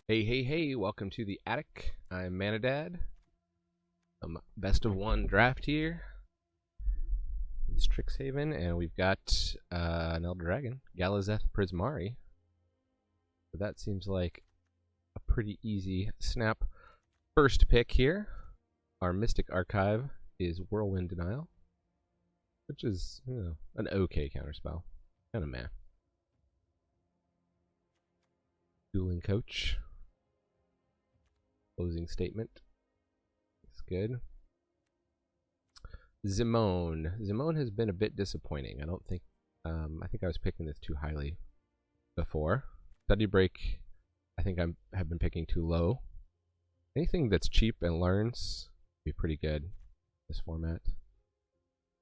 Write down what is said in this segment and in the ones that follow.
Hey, hey, hey, welcome to the attic. I'm Manadad. Best of one draft here. Strixhaven, and we've got an Elder Dragon, Galazeth Prismari. So that seems like a pretty easy snap. First pick here. Our Mystic Archive is Whirlwind Denial, which is, an okay counterspell. Kind of meh. Dueling Coach. Closing Statement. It's good. Zimone has been a bit disappointing. I don't think, I think I was picking this too highly before. Study Break, I think I have been picking too low. Anything that's cheap and learns be pretty good in this format.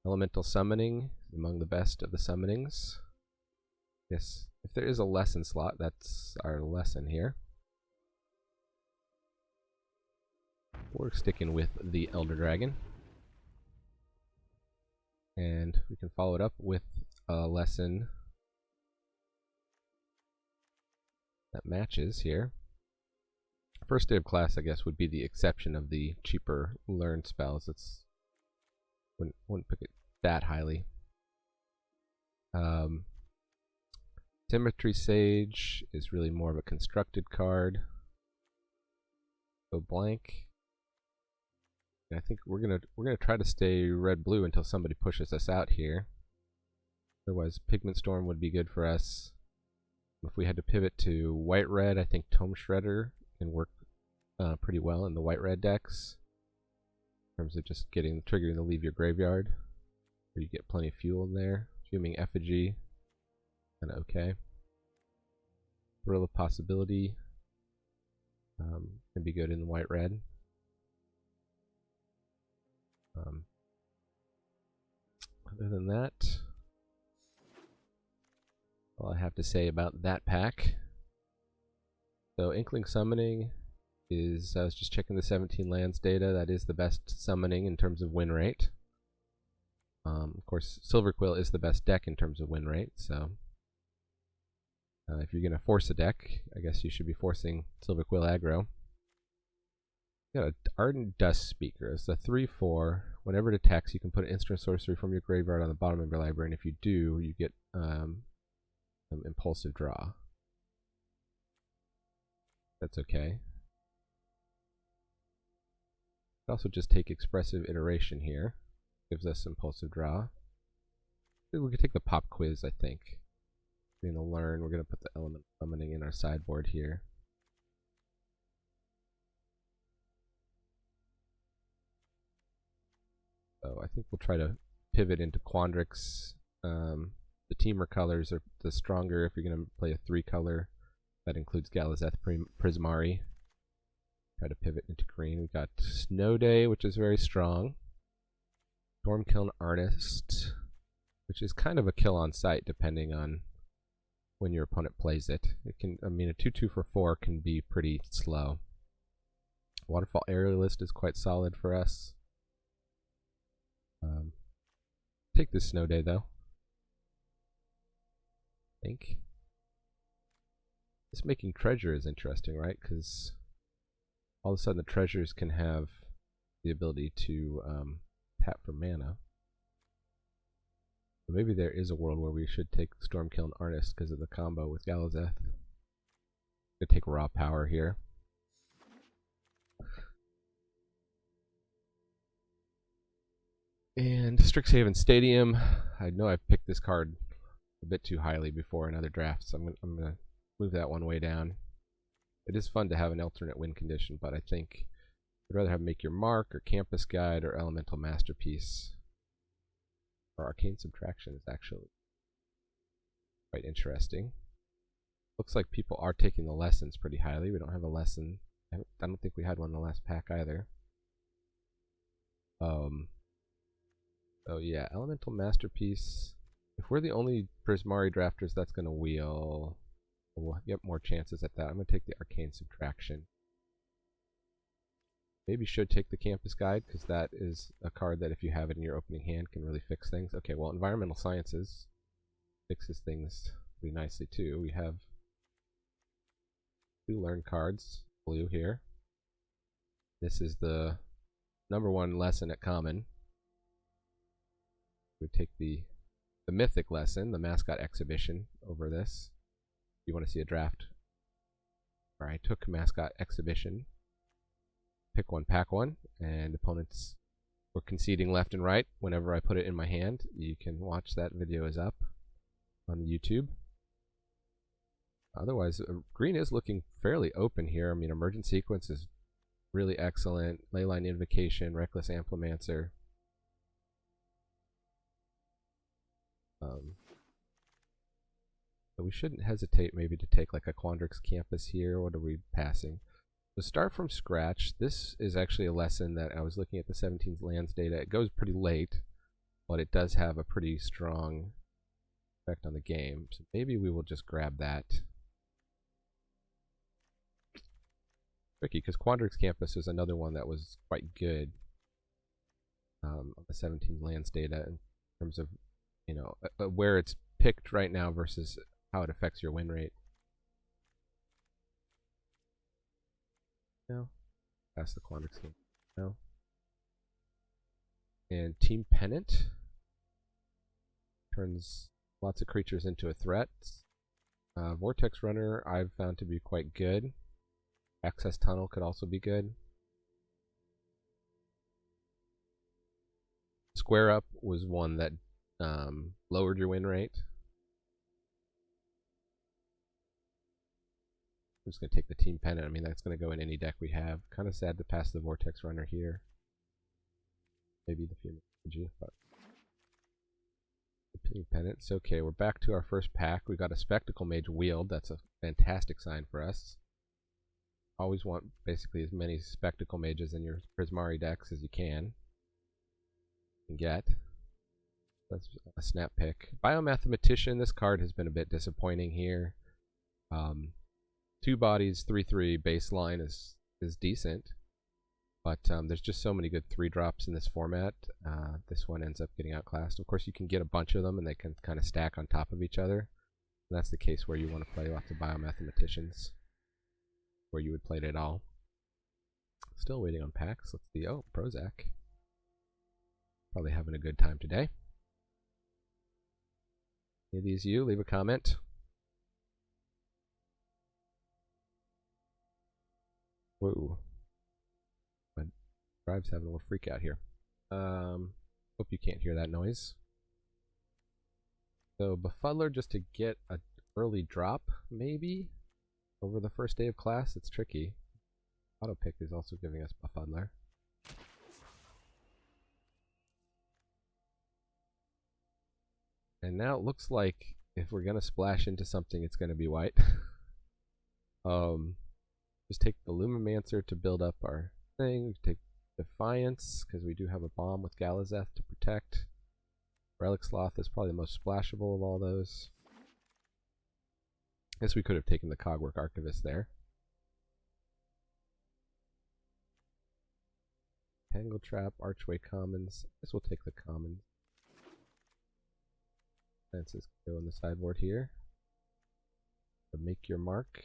Elemental Summoning is among the best of the summonings. Yes, if there is a lesson slot, that's our lesson here. We're sticking with the Elder Dragon. And we can follow it up with a lesson that matches here. First day of class, I guess, would be the exception of the cheaper learned spells. It's wouldn't pick it that highly. Symmetry Sage is really more of a constructed card. Go blank. I think we're gonna try to stay red-blue until somebody pushes us out here. Otherwise, Pigment Storm would be good for us. If we had to pivot to white-red, I think Tome Shredder can work pretty well in the white-red decks. In terms of just triggering to leave your graveyard, where you get plenty of fuel in there. Fuming Effigy, kind of okay. Thrill of Possibility can be good in the white-red. Other than that, all I have to say about that pack. So Inkling Summoning is, I was just checking the 17 lands data, that is the best summoning in terms of win rate. Of course, Silver Quill is the best deck in terms of win rate, so if you're going to force a deck, I guess you should be forcing Silver Quill aggro. Got an Ardent Dust Speaker. It's a 3/4. Whenever it attacks, you can put an instant sorcery from your graveyard on the bottom of your library, and if you do, you get an impulsive draw. That's okay. Also just take Expressive Iteration here. Gives us impulsive draw. We can take the pop quiz, I think. We're going to learn. We're going to put the element summoning in our sideboard here. So I think we'll try to pivot into Quandrix. The teamer colors are the stronger if you're going to play a 3-color. That includes Galazeth Prismari. Try to pivot into green. We've got Snow Day, which is very strong. Stormkiln Artist, which is kind of a kill on sight depending on when your opponent plays it. It can, I mean, a 2/2 for 4 can be pretty slow. Waterfall Aerialist is quite solid for us. Take this Snow Day though. I think this making treasure is interesting, right? Because all of a sudden the treasures can have the ability to tap for mana. So maybe there is a world where we should take Stormkiln Artist because of the combo with Galazeth. Could take raw power here. And Strixhaven Stadium. I know I've picked this card a bit too highly before in other drafts, so I'm gonna move that one way down. It is fun to have an alternate win condition, but I think I'd rather have Make Your Mark or Campus Guide or Elemental Masterpiece. Or Arcane Subtraction is actually quite interesting. Looks like people are taking the lessons pretty highly. We don't have a lesson. I don't think we had one in the last pack either. Oh yeah, Elemental Masterpiece. If we're the only Prismari drafters, that's going to wheel. We'll get more chances at that. I'm going to take the Arcane Subtraction. Maybe should take the Campus Guide, because that is a card that if you have it in your opening hand can really fix things. Okay, well, Environmental Sciences fixes things pretty nicely too. We have 2 learn cards, blue here. This is the #1 lesson at Common. We take the mythic lesson, the mascot exhibition, over this. If you want to see a draft where I took mascot exhibition, pick one, pack one, and opponents were conceding left and right whenever I put it in my hand. You can watch that video is up on YouTube. Otherwise, green is looking fairly open here. I mean, Emergent Sequence is really excellent. Leyline Invocation, Reckless Amplimancer. So we shouldn't hesitate maybe to take like a Quandrix Campus here. What are we passing? So start from scratch. This is actually a lesson that I was looking at the 17 lands data. It goes pretty late, but it does have a pretty strong effect on the game. So maybe we will just grab that. Tricky, because Quandrix Campus is another one that was quite good on the 17 lands data in terms of, you know, where it's picked right now versus how it affects your win rate. No. Pass the Quandrix game. No. And Team Pennant turns lots of creatures into a threat. Vortex Runner I've found to be quite good. Access Tunnel could also be good. Square Up was one that lowered your win rate. I'm just going to take the Team Pennant. I mean, that's going to go in any deck we have. Kind of sad to pass the Vortex Runner here. Maybe the Fumigagy, but the Team Pennant's okay. We're back to our first pack. We got a Spectacle Mage Wield. That's a fantastic sign for us. Always want basically as many Spectacle Mages in your Prismari decks as you can get. That's a snap pick. Biomathematician, this card has been a bit disappointing here. 2 bodies, 3/3 baseline is decent, but there's just so many good 3-drops in this format. This one ends up getting outclassed. Of course, you can get a bunch of them and they can kind of stack on top of each other. And that's the case where you want to play lots of Biomathematicians, where you would play it at all. Still waiting on packs. Let's see. Oh, Prozac. Probably having a good time today. Any of these you? Leave a comment. Whoa. My drive's having a little freak out here. Hope you can't hear that noise. So Befuddler just to get an early drop, maybe? Over the first day of class, it's tricky. Auto pick is also giving us Befuddler. And now it looks like if we're gonna splash into something, it's gonna be white. Just take the Lumimancer to build up our thing. We take Defiance, because we do have a bomb with Galazeth to protect. Relic Sloth is probably the most splashable of all those. I guess we could have taken the Cogwork Archivist there. Tangle Trap, Archway Commons. I guess we'll take the Commons. Fences go on the sideboard here. So make your mark.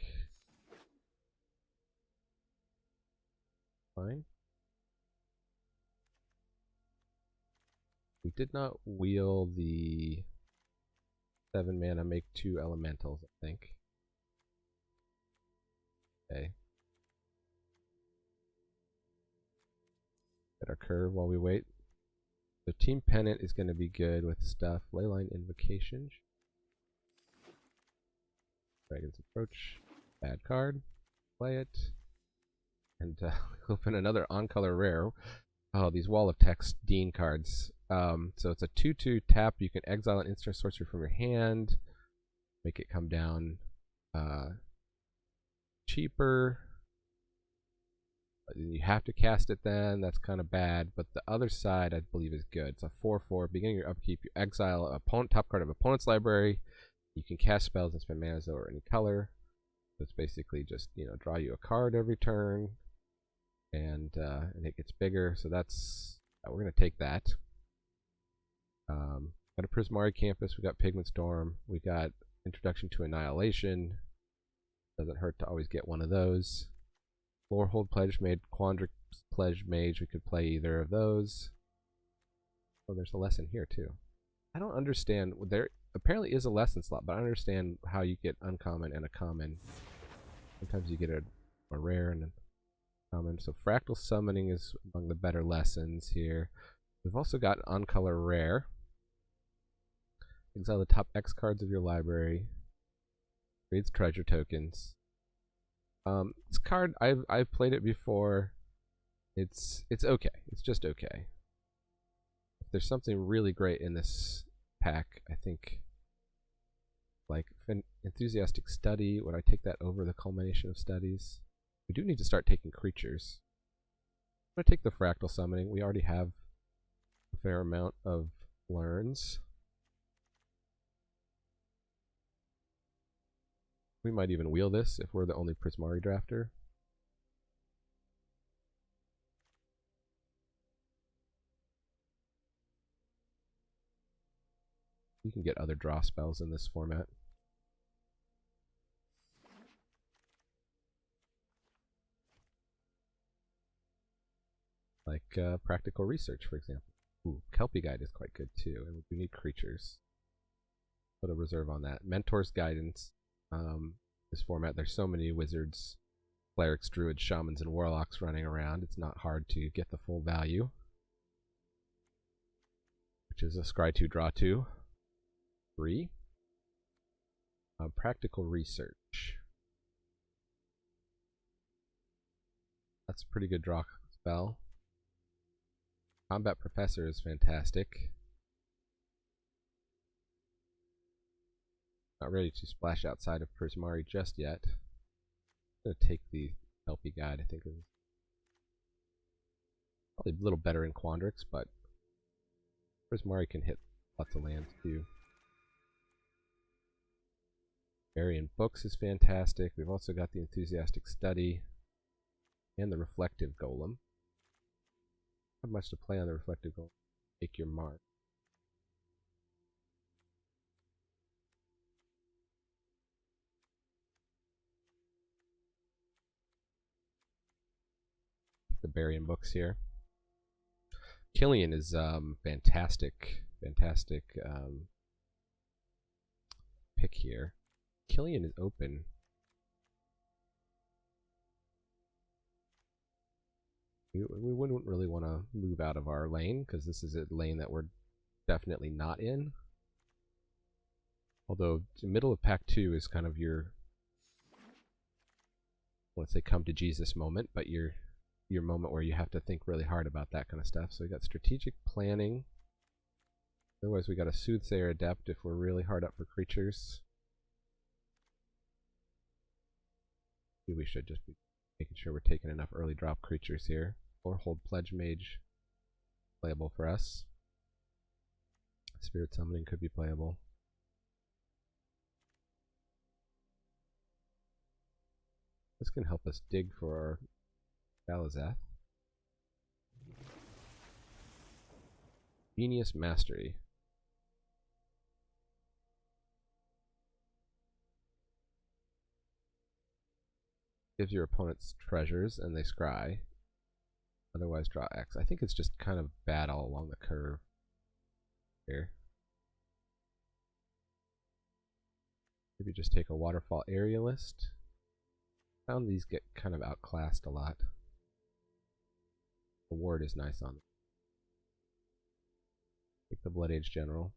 Fine. We did not wheel the 7 mana make 2 elementals, I think. Okay. Get our curve while we wait. So Team Pennant is going to be good with stuff. Leyline Invocation. Dragon's Approach. Bad card. Play it. And open another on-color rare. Oh, these Wall of Text Dean cards. So it's a 2/2 tap. You can exile an instant sorcery from your hand. Make it come down cheaper. You have to cast it then. That's kind of bad. But the other side, I believe, is good. It's a 4/4. Beginning your upkeep, you exile a top card of opponent's library. You can cast spells and spend mana as though or any color. So it's basically just, you know, draw you a card every turn. And it gets bigger. So that's... we're going to take that. Got a Prismari Campus. We got Pigment Storm. We got Introduction to Annihilation. Doesn't hurt to always get one of those. Lorehold Pledge Mage, Quandrix Pledge Mage, we could play either of those. Oh, there's a lesson here too. I don't understand. There apparently is a lesson slot, but I don't understand how you get uncommon and a common. Sometimes you get a rare and a common. So Fractal Summoning is among the better lessons here. We've also got on-color rare. Exile the top X cards of your library. Creates treasure tokens. This card, I've played it before. It's okay. It's just okay. If there's something really great in this pack, I think, like Enthusiastic Study, would I take that over the Culmination of Studies? We do need to start taking creatures. I'm gonna take the Fractal Summoning. We already have a fair amount of learns. We might even wheel this if we're the only Prismari drafter. You can get other draw spells in this format. Like Practical Research, for example. Ooh, Kelpie Guide is quite good too, and we do need creatures. Put a reserve on that. Mentor's Guidance. This format, there's so many wizards, clerics, druids, shamans, and warlocks running around. It's not hard to get the full value, which is a scry 2, draw 2, 3. Practical Research. That's a pretty good draw spell. Combat Professor is fantastic. Not ready to splash outside of Prismari just yet. I'm going to take the Kelpie Guide, I think. Is probably a little better in Quandrix, but Prismari can hit lots of lands too. Variant Books is fantastic. We've also got the Enthusiastic Study and the Reflective Golem. Not much to play on the Reflective Golem. Take your mark. The Barian Books here. Killian is fantastic pick here. Killian is open. We wouldn't really want to move out of our lane because this is a lane that we're definitely not in. Although the middle of pack 2 is kind of your, let's say, come to Jesus moment, but your moment where you have to think really hard about that kind of stuff. So we got strategic planning. Otherwise we got a Soothsayer Adept if we're really hard up for creatures. Maybe we should just be making sure we're taking enough early drop creatures here. Or hold Pledge Mage playable for us. Spirit Summoning could be playable. This can help us dig for our Galazeth. Genius Mastery. Gives your opponents treasures and they scry. Otherwise draw X. I think it's just kind of bad all along the curve here. Maybe just take a Waterfall Aerialist. Found these get kind of outclassed a lot. The ward is nice on them. Take the Blood Age General.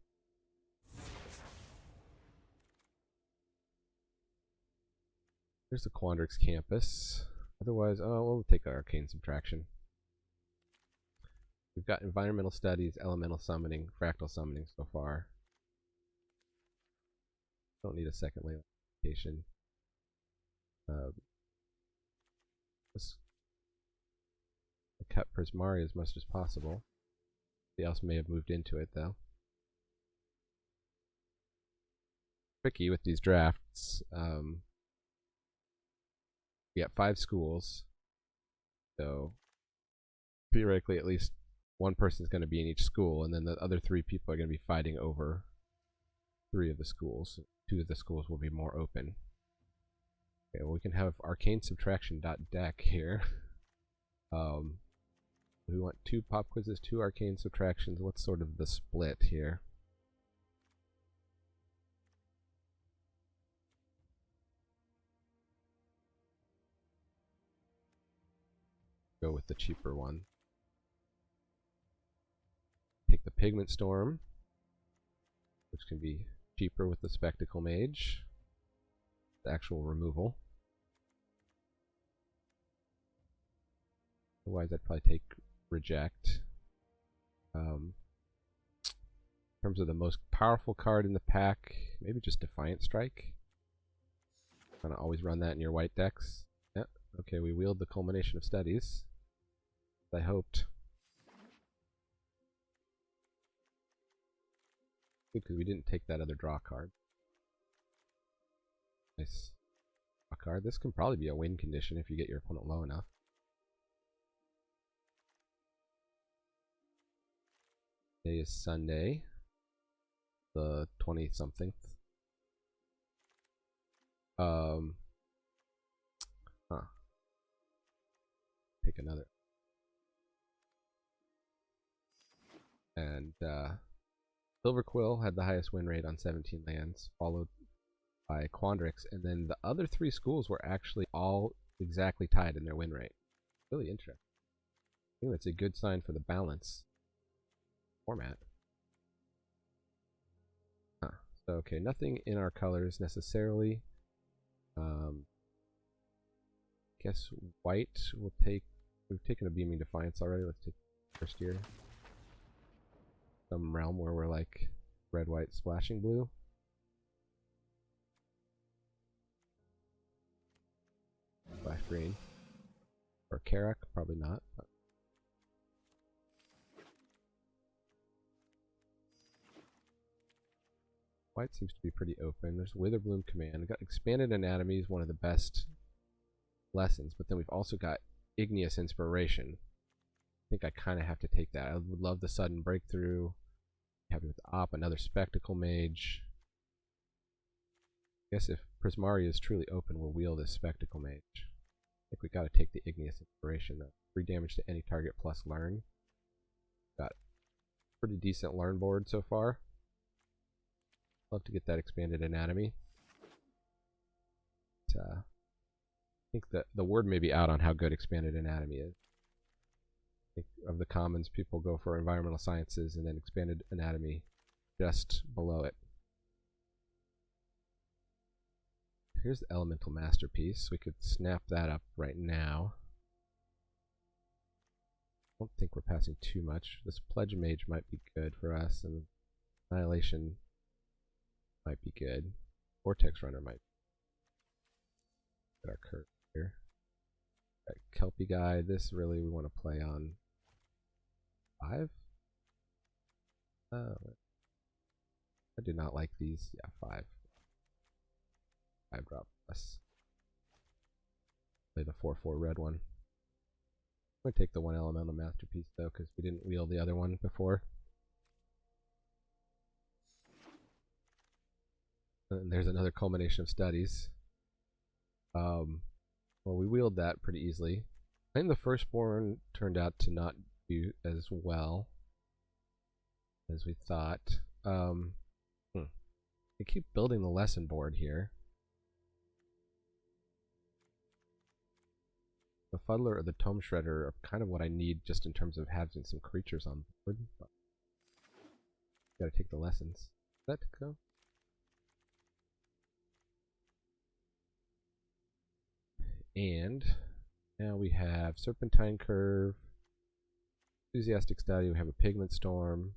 There's the Quandrix Campus. Otherwise, oh, we'll take our Arcane Subtraction. We've got Environmental Studies, Elemental Summoning, Fractal Summoning so far. Don't need a second layer application. Let's cut Prismari as much as possible. Somebody else may have moved into it though. Tricky with these drafts. We got 5 schools, so theoretically at least one person's going to be in each school, and then the other 3 people are going to be fighting over 3 of the schools. 2 of the schools will be more open. Okay, well, we can have arcane subtraction deck here. We want 2 pop quizzes, 2 arcane subtractions. What's sort of the split here? Go with the cheaper one. Take the Pigment Storm, which can be cheaper with the Spectacle Mage. The actual removal. Otherwise, I'd probably take Reject. In terms of the most powerful card in the pack, maybe just Defiant Strike. Gonna always run that in your white decks. Yep. Okay, we wield the Culmination of Studies. I hoped. Good, because we didn't take that other draw card. Nice. Draw card. This can probably be a win condition if you get your opponent low enough. Today is Sunday, the 20-something. Take another. And Silver Quill had the highest win rate on 17 lands, followed by Quandrix, and then the other 3 schools were actually all exactly tied in their win rate. Really interesting. I think that's a good sign for the balance format. So, okay, nothing in our colors necessarily. Guess white will take. We've taken a Beaming Defiance already. Let's take first year. Some realm where we're like red, white, splashing blue. Splash green. Or Karak, probably not. But white seems to be pretty open. There's Witherbloom Command. We've got Expanded Anatomy is one of the best lessons, but then we've also got Igneous Inspiration. I think I kind of have to take that. I would love the Sudden Breakthrough. Happy with the Op, another Spectacle Mage. I guess if Prismari is truly open, we'll wield this Spectacle Mage. I think we got to take the Igneous Inspiration though. 3 damage to any target plus learn. Got pretty decent learn board so far. Love to get that Expanded Anatomy. But, I think that the word may be out on how good Expanded Anatomy is. I think of the commons, people go for Environmental Sciences and then Expanded Anatomy just below it. Here's the Elemental Masterpiece. We could snap that up right now. I don't think we're passing too much. This Pledge Mage might be good for us, and Annihilation might be good. Vortex Runner might be. Get our curve here. Got Kelpie Guy. This really we want to play on 5. I do not like these. Yeah, 5. 5 drop plus. Play the 4/4 red one. I'm gonna take the 1 Elemental Masterpiece though, because we didn't wield the other one before. And there's another Culmination of Studies. Well, we wield that pretty easily. I think the Firstborn turned out to not do as well as we thought. I keep building the lesson board here. The Fuddler or the Tome Shredder are kind of what I need just in terms of having some creatures on board. But gotta take the lessons. Let that go. And now we have Serpentine Curve, Enthusiastic Study, we have a Pigment Storm.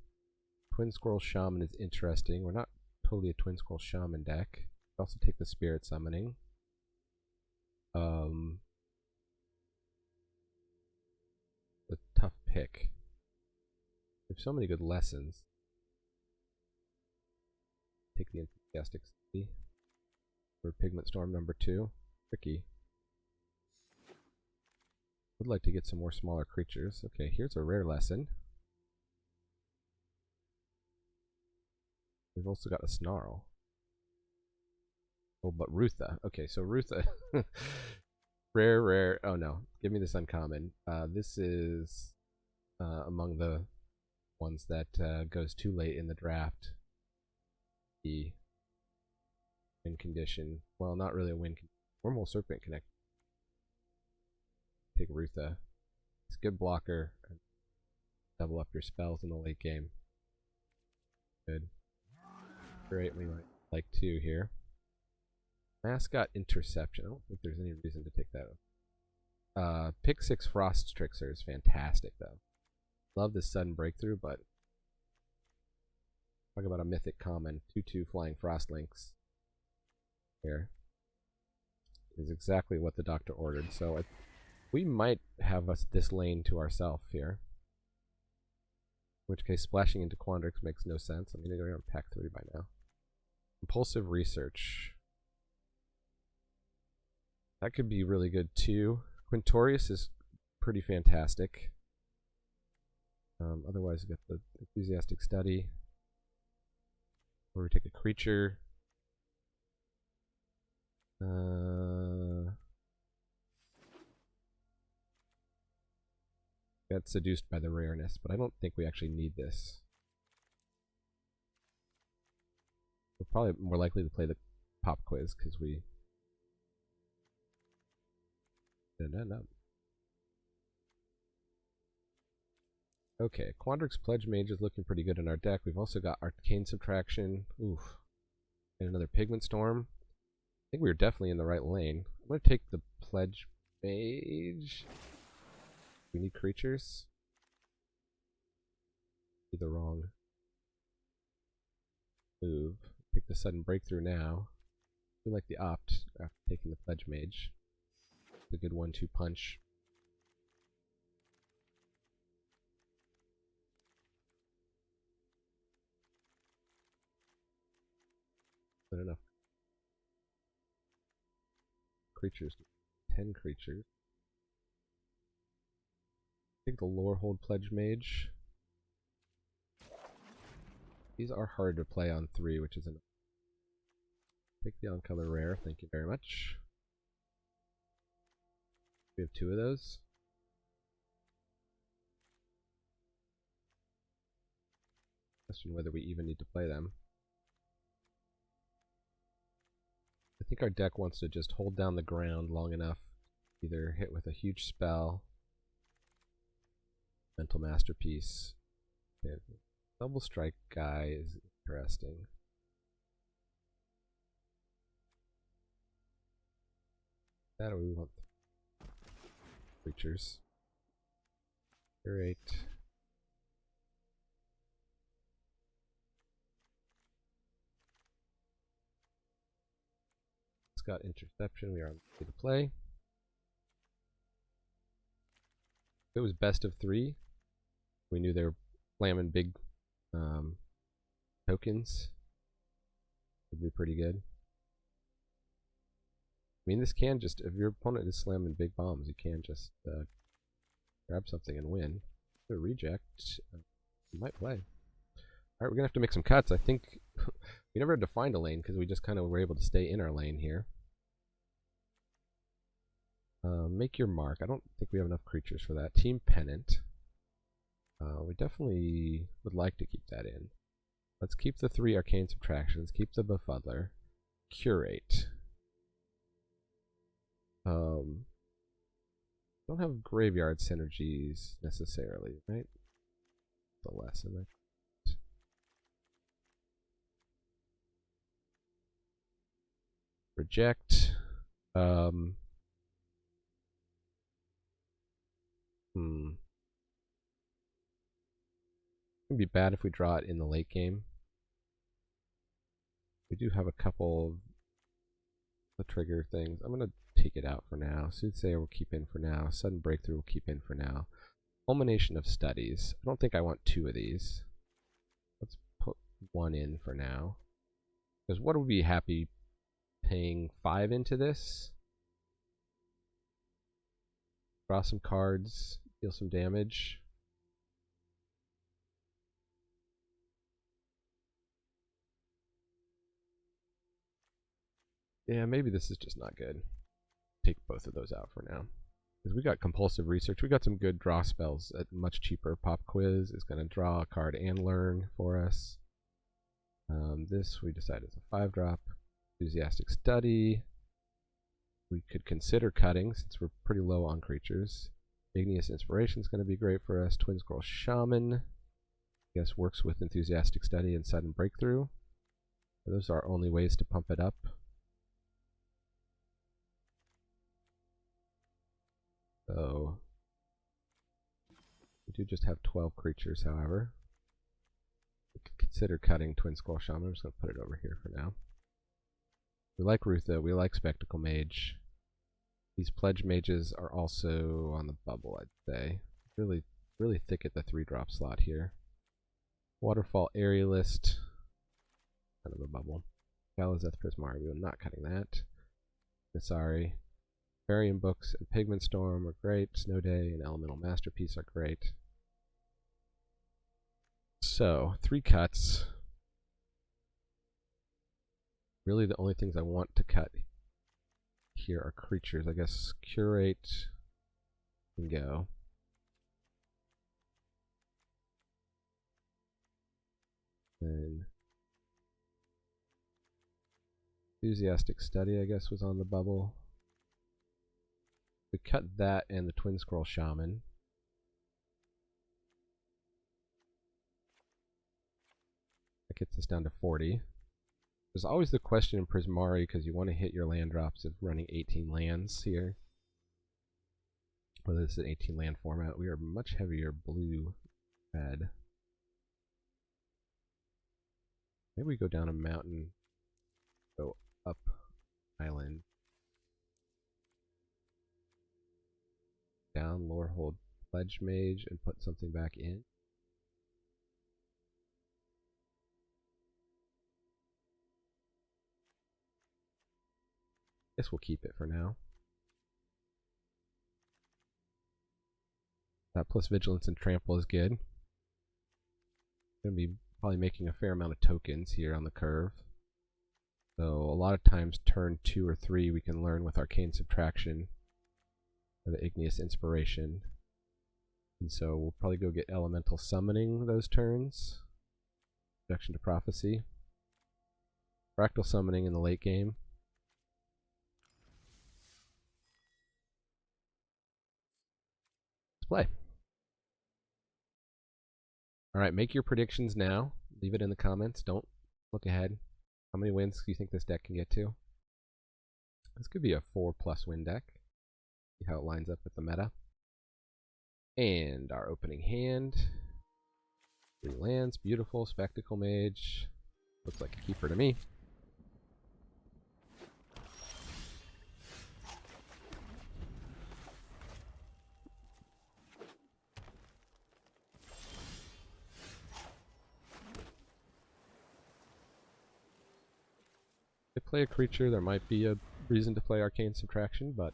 Twin Squirrel Shaman is interesting. We're not totally a Twin Squirrel Shaman deck. We also take the Spirit Summoning. The tough pick. There's so many good lessons. Take the Enthusiastic Study for Pigment Storm number 2. Tricky. Would like to get some more smaller creatures. Okay, here's a rare lesson. We've also got a Snarl. Oh, but Rutha. Okay, so Rutha. Rare. Oh no, give me this uncommon. This is among the ones that goes too late in the draft. The win condition. Well, not really a win condition. Wormhole Serpent Connect. Take Rutha. It's a good blocker. Double up your spells in the late game. Good. Great, we might like 2 here. Mascot Interception. I don't think there's any reason to take that. Pick 6 Frost Trickster is fantastic, though. Love this sudden breakthrough, but talk about a mythic common. 2/2 Flying Frost Lynx. Here is exactly what the doctor ordered. So we might have this lane to ourselves here. In which case, splashing into Quandrix makes no sense. I mean, they're on pack 3 by now. Impulsive Research. That could be really good too. Quintorius is pretty fantastic. Otherwise, we got the Enthusiastic Study. Where we take a creature. Got seduced by the rareness, but I don't think we actually need this. We're probably more likely to play the pop quiz because we didn't end up. Okay, Quandrix Pledge Mage is looking pretty good in our deck. We've also got Arcane Subtraction. Oof. And another Pigment Storm. I think we were definitely in the right lane. I'm going to take the Pledge Mage. We need creatures. Be the wrong move. Take the Sudden Breakthrough now. I like the opt after taking the Pledge Mage. It's a good 1-2 punch. Not enough creatures. 10 creatures. Take the Lorehold Pledge Mage. These are hard to play on 3, which is enough. Take the on-color rare, thank you very much. We have 2 of those. Question whether we even need to play them. I think our deck wants to just hold down the ground long enough, either hit with a huge spell, Mental Masterpiece. Okay, Double Strike guy is interesting. That or we want creatures. Curate. It's got Interception. We are ready to play. If it was best of 3, we knew they were slamming big tokens. Would be pretty good. I mean, this can just, if your opponent is slamming big bombs, you can just grab something and win. The reject, you might play. Alright, we're going to have to make some cuts. I think we never had to find a lane because we just kind of were able to stay in our lane here. Make your mark. I don't think we have enough creatures for that. Team Pennant. We definitely would like to keep that in. Let's keep the 3 Arcane Subtractions. Keep the Befuddler. Curate. Don't have graveyard synergies necessarily, right? The lesson. Reject. It'd be bad if we draw it in the late game. We do have a couple of the trigger things. I'm gonna take it out for now. Soothsayer we'll keep in for now. Sudden Breakthrough we'll keep in for now. Culmination of Studies. I don't think I want 2 of these. Let's put 1 in for now. Because what would be happy paying 5 into this? Draw some cards, deal some damage. Yeah, maybe this is just not good. Take both of those out for now. Because we got compulsive research. We got some good draw spells at much cheaper. Pop quiz is going to draw a card and learn for us. This we decided is a 5-drop. Enthusiastic study. We could consider cutting since we're pretty low on creatures. Igneous Inspiration is going to be great for us. Twin Scroll Shaman, I guess, works with Enthusiastic Study and Sudden Breakthrough. Those are our only ways to pump it up. So we do just have 12 creatures, however. We could consider cutting Twin Scroll Shaman. I'm just going to put it over here for now. We like Rutha. We like Spectacle Mage. These Pledge Mages are also on the bubble, I'd say. Really thick at the 3-drop slot here. Waterfall Aerialist. Kind of a bubble. Galazeth Prismari. We're not cutting that. Sorry. Varian Books and Pigment Storm are great. Snow Day and Elemental Masterpiece are great. So, 3 cuts. Really the only things I want to cut here are creatures. I guess Curate can go. Then Enthusiastic Study, I guess, was on the bubble. We cut that and the Twin Scroll Shaman. That gets us down to 40. There's always the question in Prismari, because you want to hit your land drops of running 18 lands here. Whether this is an 18 land format, we are much heavier blue-red. Maybe we go down a mountain, go up island. Down, lore hold Pledge Mage, and put something back in. Guess we'll keep it for now. That plus Vigilance and Trample is good. Gonna be probably making a fair amount of tokens here on the curve. So a lot of times turn 2 or 3 we can learn with Arcane Subtraction or the Igneous Inspiration. And so we'll probably go get Elemental Summoning those turns. Reduction to Prophecy. Fractal Summoning in the late game. Let's play. Alright, make your predictions now. Leave it in the comments. Don't look ahead. How many wins do you think this deck can get to? This could be a 4+ win deck. See how it lines up with the meta. And our opening hand. 3 lands. Beautiful. Spectacle Mage. Looks like a keeper to me. Play a creature, there might be a reason to play Arcane Subtraction, but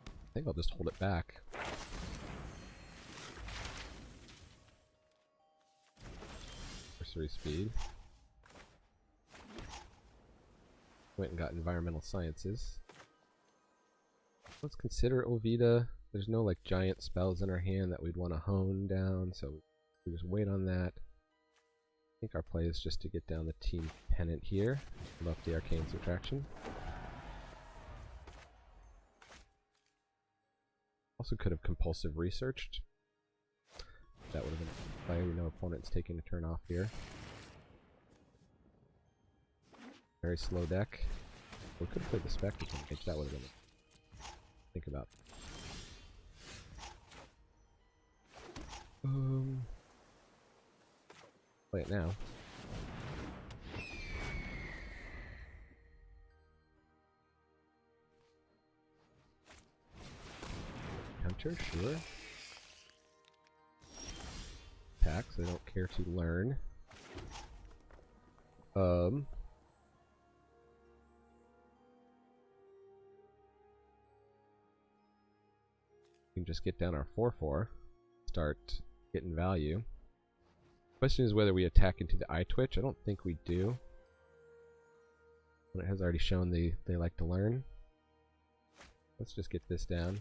I think I'll just hold it back. Sorcery Speed. Went and got Environmental Sciences. Let's consider Ovida. There's no like giant spells in our hand that we'd want to hone down, so we just wait on that. I think our play is just to get down the Team Pennant here. Love the Arcane Subtraction. Also could have Compulsive Researched. That would have been a play. We know opponent's taking a turn off here. Very slow deck. We could have played the Spectacle Mage. That would have been a think about. Play it now. Hunter, sure. Attack, so I don't care to learn. We can just get down our 4/4, start getting value. Question is whether we attack into the Eye Twitch. I don't think we do. It has already shown they like to learn. Let's just get this down.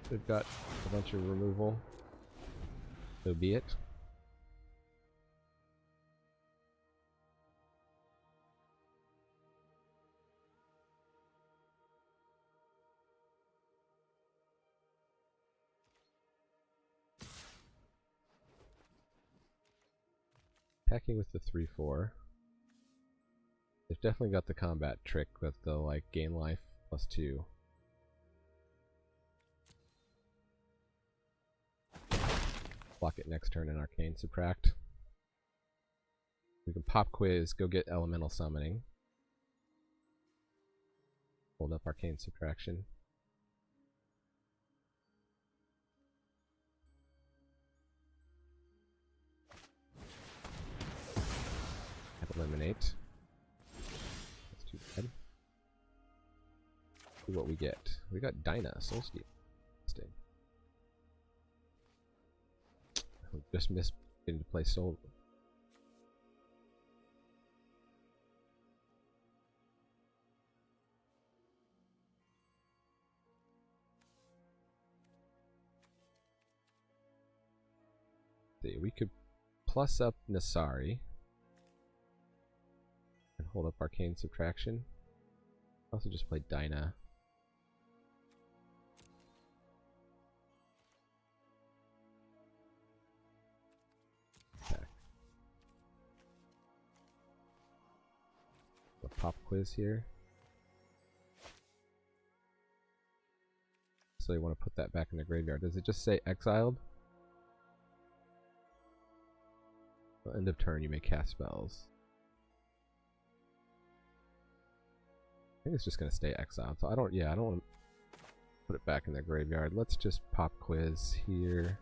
They've got a bunch of removal. So be it. Attacking with the 3/4. They've definitely got the combat trick with the like gain life +2. Block it next turn in Arcane Subtract. We can pop quiz, go get elemental summoning. Hold up Arcane Subtraction. Eliminate. That's too bad. See what we get. We got Dinah, Soulsteal. Interesting. Just missed getting to play Soul. See, we could plus up Nasari. And hold up Arcane Subtraction. Also just play Dinah. Attack. A pop quiz here. So you want to put that back in the graveyard. Does it just say exiled? Well, end of turn you may cast spells. I think it's just gonna stay exiled, so I don't want to put it back in the graveyard. Let's just pop quiz here.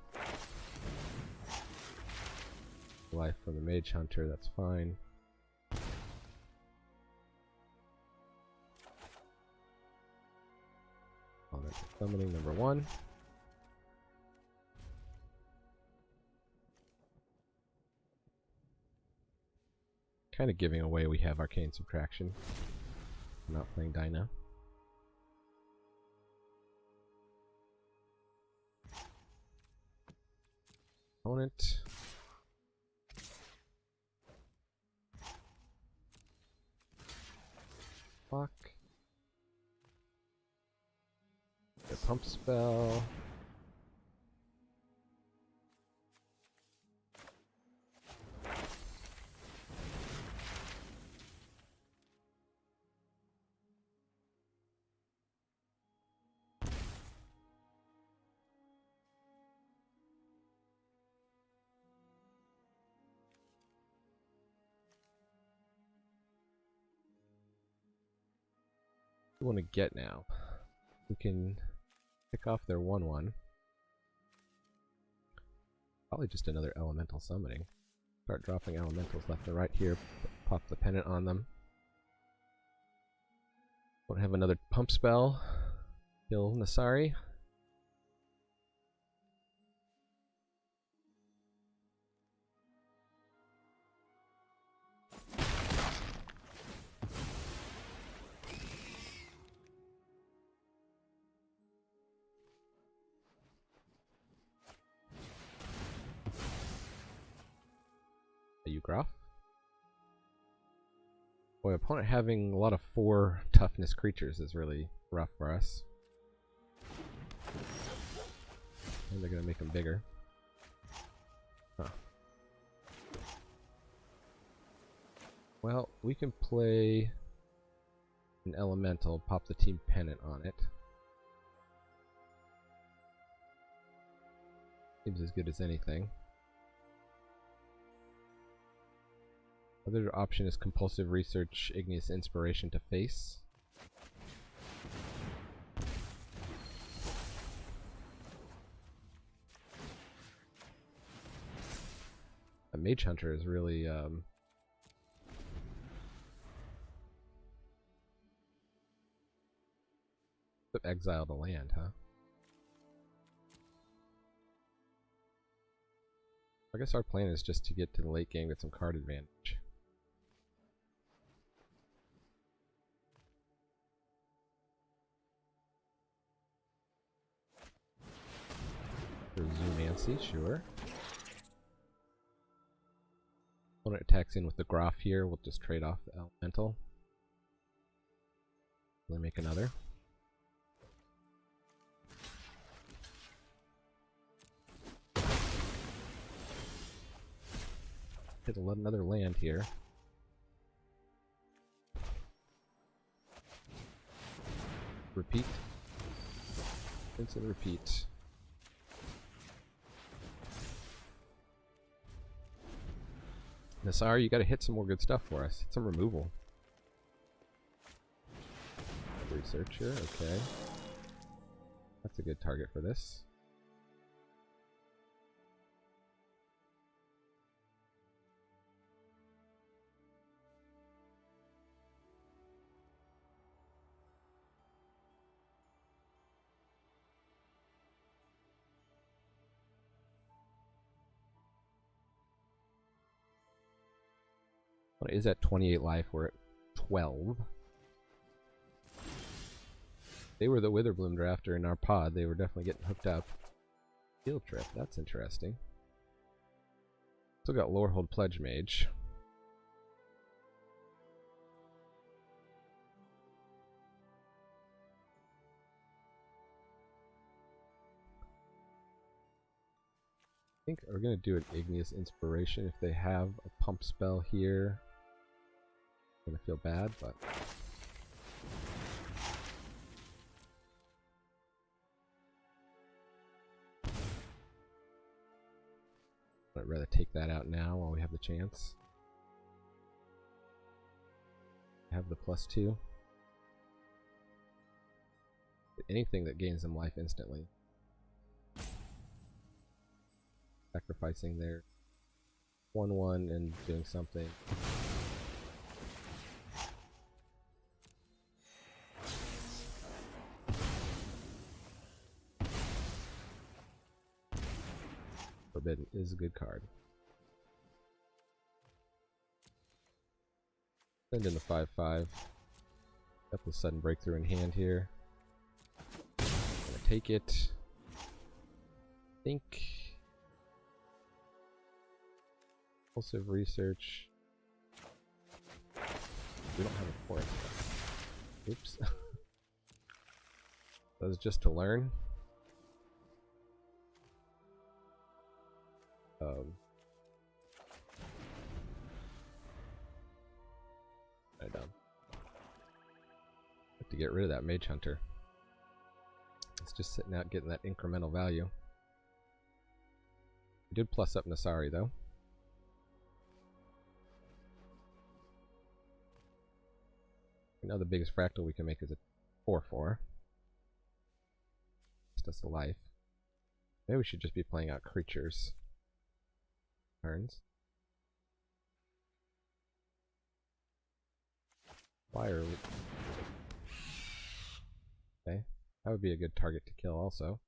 Life from the Mage Hunter, that's fine. Summoning number 1. Kind of giving away we have Arcane Subtraction. I'm not playing Dinah. Opponent. Fuck. The pump spell. We want to get now. We can pick off their 1/1. Probably just another elemental summoning. Start dropping elementals left and right here. Pop the pennant on them. Won't have another pump spell. Kill Nasari. Graph. Boy, opponent having a lot of 4 toughness creatures is really rough for us. And they're gonna make them bigger. Huh. Well, we can play an elemental, pop the team pennant on it. Seems as good as anything. Other option is compulsive research, igneous inspiration to face. A Mage Hunter is really exile the land, huh? I guess our plan is just to get to the late game with some card advantage. fancy, sure. Opponent attacks in with the Groff here, we'll just trade off the Elemental. We'll make another. Hit another land here. Repeat. Instant repeat. Nassar, you gotta hit some more good stuff for us. Hit some removal. Researcher, okay. That's a good target for this. What is at 28 life? We're at 12. They were the Witherbloom drafter in our pod. They were definitely getting hooked up. Field trip, that's interesting. Still got Lorehold Pledge Mage. I think we're gonna do an Igneous Inspiration if they have a pump spell here. I'm gonna feel bad, but I'd rather take that out now while we have the chance. Have the +2. Anything that gains them life instantly. Sacrificing their 1/1 and doing something. Forbidden is a good card. Send in the 5/5. Got the sudden breakthrough in hand here. Gonna take it. Think. Impulsive research. We don't have a forest. Oops. That was just to learn. I done. Have to get rid of that Mage Hunter. It's just sitting out getting that incremental value. We did plus up Nassari though. Now the biggest fractal we can make is a 4/4. It's just a life. Maybe we should just be playing out creatures. Turns. Fire. Okay, that would be a good target to kill also.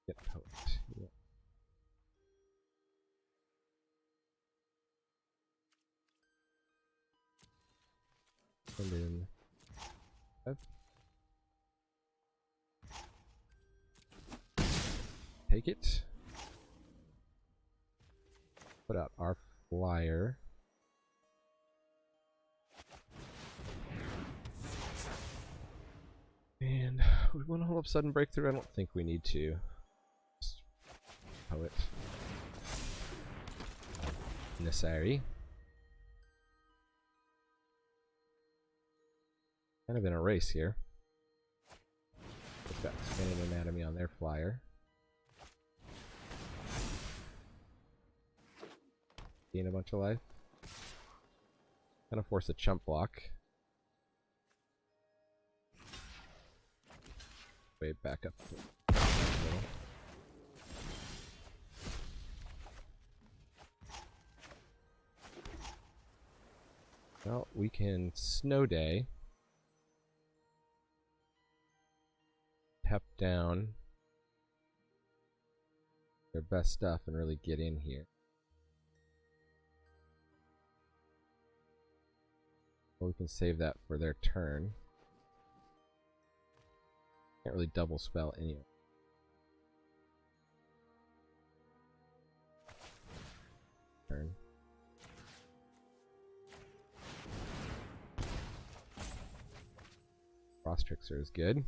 Get poet. Yeah. And then take it. Put out our flyer. And we want to hold up sudden breakthrough. I don't think we need to. Just poet. Nassari. Kind of in a race here. They've got Expanded Anatomy on their flyer. Gain a bunch of life. Kind of force a chump block. Way back up. Well, we can Snow Day. Tap down their best stuff and really get in here. Or we can save that for their turn. Can't really double spell anyway. Turn. Frost Trickster is good.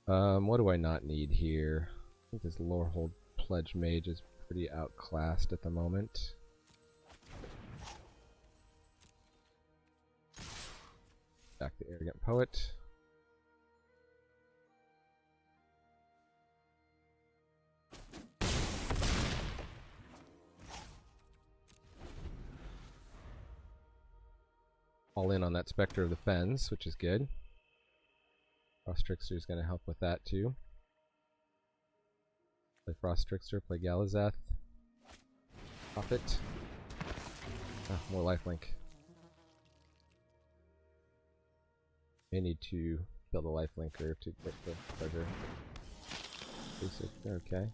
What do I not need here? I think this Lorehold Pledge Mage is pretty outclassed at the moment. Back the Arrogant Poet. All in on that Spectre of the Fens, which is good. Frost Trickster is going to help with that too. Play Frost Trickster, play Galazeth. Pop it. Ah, more lifelink. May need to build a lifelinker to get the treasure. Basic, okay.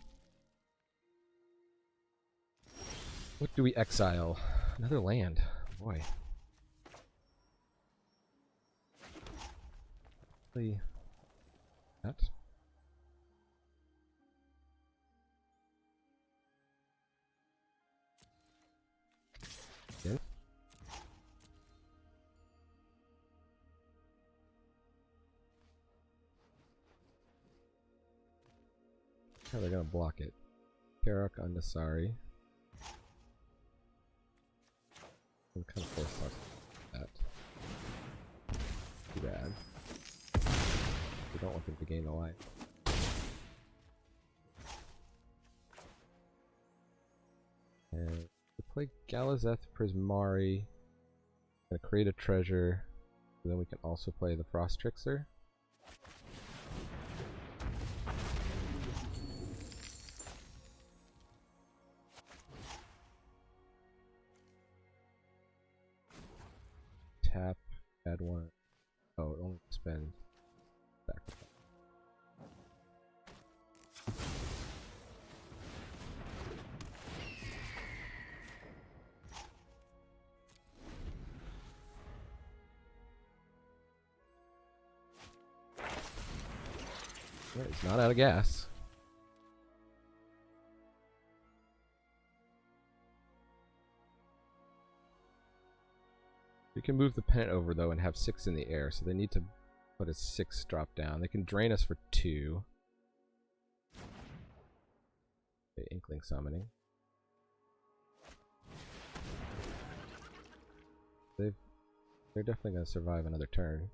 What do we exile? Another land. Boy. Play that. Again. How are they gonna block it? Karok Undasari. I'm kind of forced that. Too bad. We don't want them to gain a life. And we play Galazeth Prismari. Gonna create a treasure. And then we can also play the Frost Trickster. Tap, add one. Oh, it only spends sacrifice. Well, it's not out of gas. We can move the pennant over though and have 6 in the air, so they need to put a 6 drop down. They can drain us for 2. Okay, Inkling Summoning. They're definitely going to survive another turn.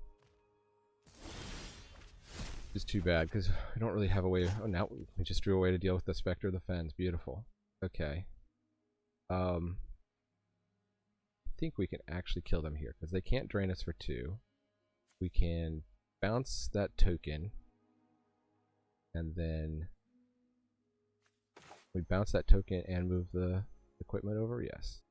It's too bad because we don't really have a way. Oh, now we just drew a way to deal with the Spectre of the Fens. Beautiful. Okay. I think we can actually kill them here because they can't drain us for 2. We can bounce that token, and then we bounce that token and move the equipment over. Yes.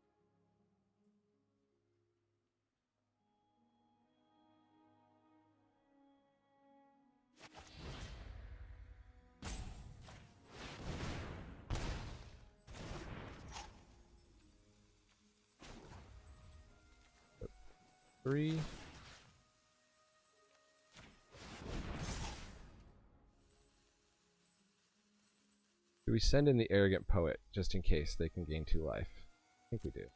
Three. Do we send in the Arrogant Poet just in case they can gain 2 life? I think we do.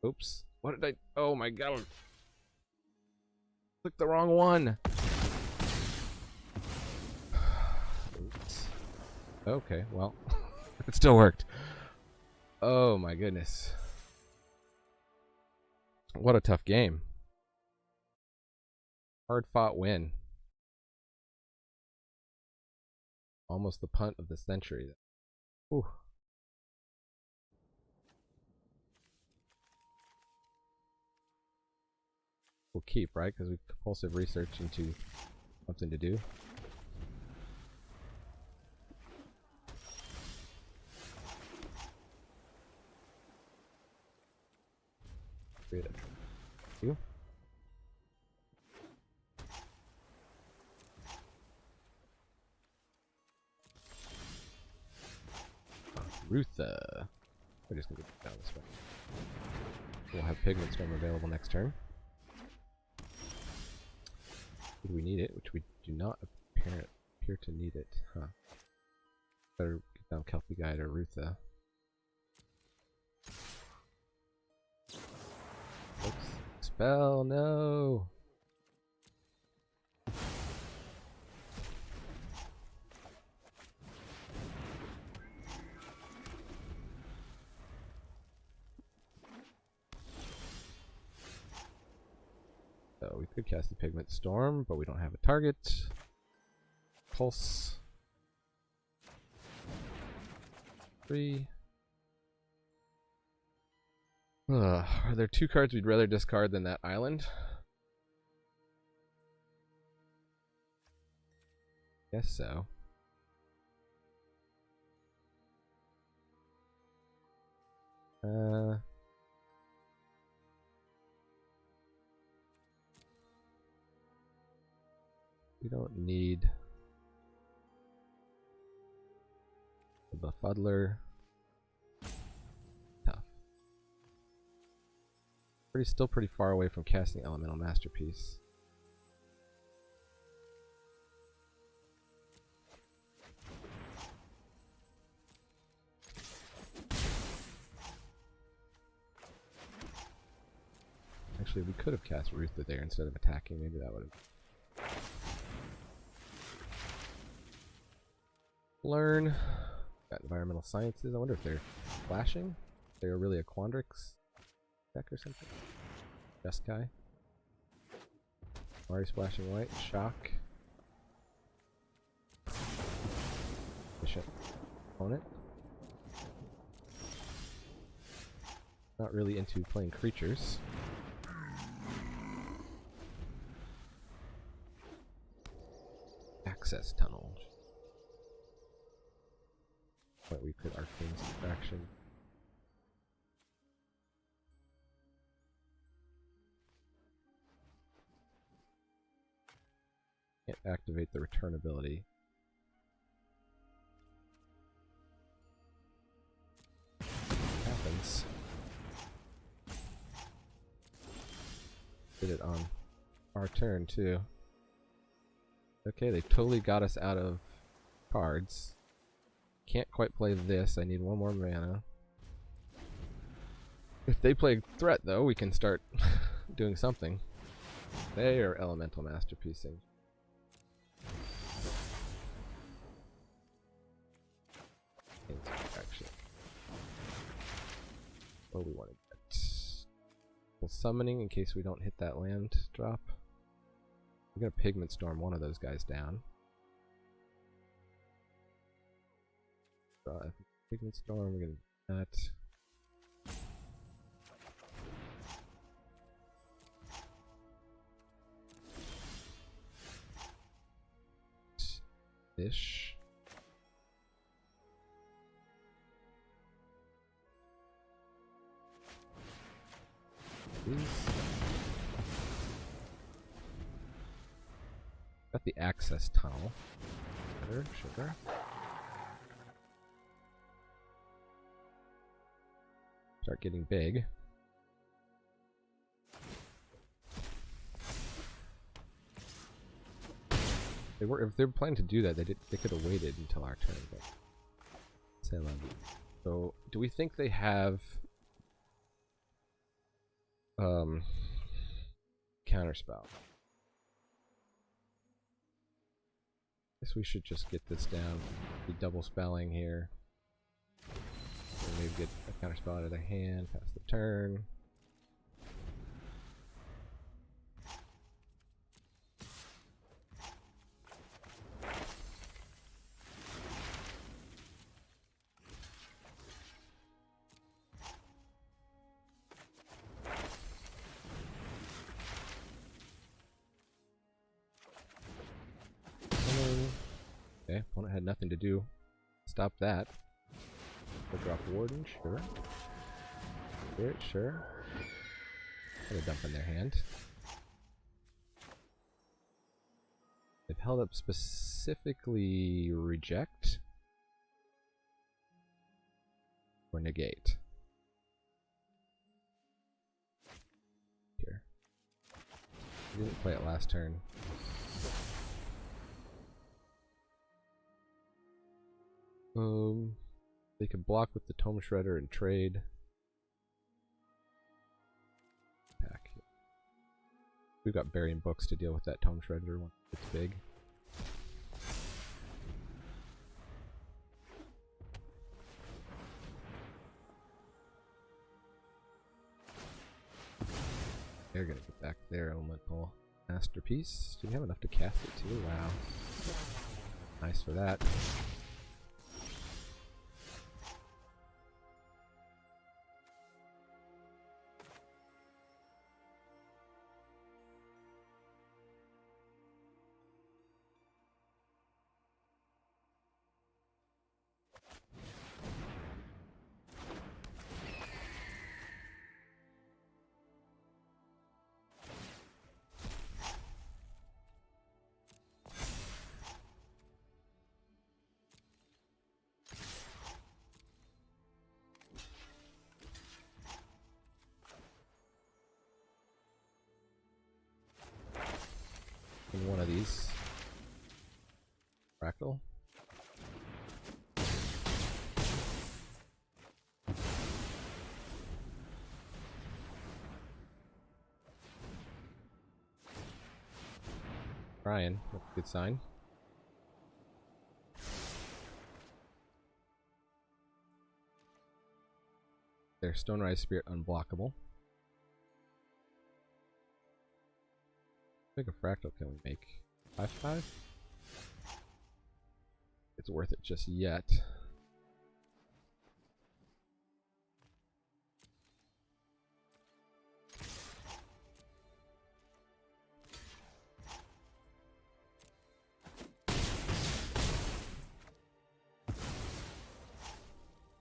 Oops. What did I? Oh my god. Clicked the wrong one. Oops. Okay, well, it still worked. Oh my goodness. What a tough game. Hard fought win. Almost the punt of the century. Whew. We'll keep, right? Because we compulsive research into something to do. Create it. You? Rutha. We're just gonna get down this way. We'll have Pigment Storm available next turn. Did we need it? Which we do not appear to need it, huh? Better get down Kelpie Guy to Rutha. Oops. Spell, no! So we could cast the Pigment Storm, but we don't have a target. Pulse. 3. Are there 2 cards we'd rather discard than that island? Guess so. We don't need the Befuddler. Tough. Still pretty far away from casting Elemental Masterpiece. Actually, we could have cast Rutha there instead of attacking. Maybe that would have. Learn. Got Environmental Sciences. I wonder if they're flashing. They're really a Quandrix deck or something. Jeskai. Mari splashing white. Shock. Bishop. Opponent. Not really into playing creatures. Access Tunnel. But we could Arcane Distraction. Can't activate the return ability. Happens. Did it on our turn too. Okay, they totally got us out of cards. Can't quite play this. I need 1 more mana. If they play threat, though, we can start doing something. They are Elemental Masterpiecing. Actually, what do we want to get? Full Summoning in case we don't hit that land drop. We're gonna Pigment Storm one of those guys down. Pigment Storm, we're gonna do that. Fish. Please. Got the Access Tunnel. Sugar. Start getting big. If they were planning to do that, they could have waited until our turn. But say I love you. So, do we think they have counterspell? Guess we should just get this down. Be double spelling here. And maybe get a counterspell out of their hand, pass the turn. Okay, opponent had nothing to do. Stop that. We'll drop Warden, sure. Spirit, sure. Put a dump in their hand. They've held up specifically Reject or Negate. Here. We didn't play it last turn. They can block with the Tome Shredder and trade. Pack. We've got Burying Books to deal with that Tome Shredder once it's big. They're gonna get back their elemental masterpiece. Do we have enough to cast it too? Wow. Nice for that. In one of these. Fractal. Ryan, that's a good sign. Their Stonerise Spirit unblockable. How big a fractal can we make? 5/5? It's worth it just yet.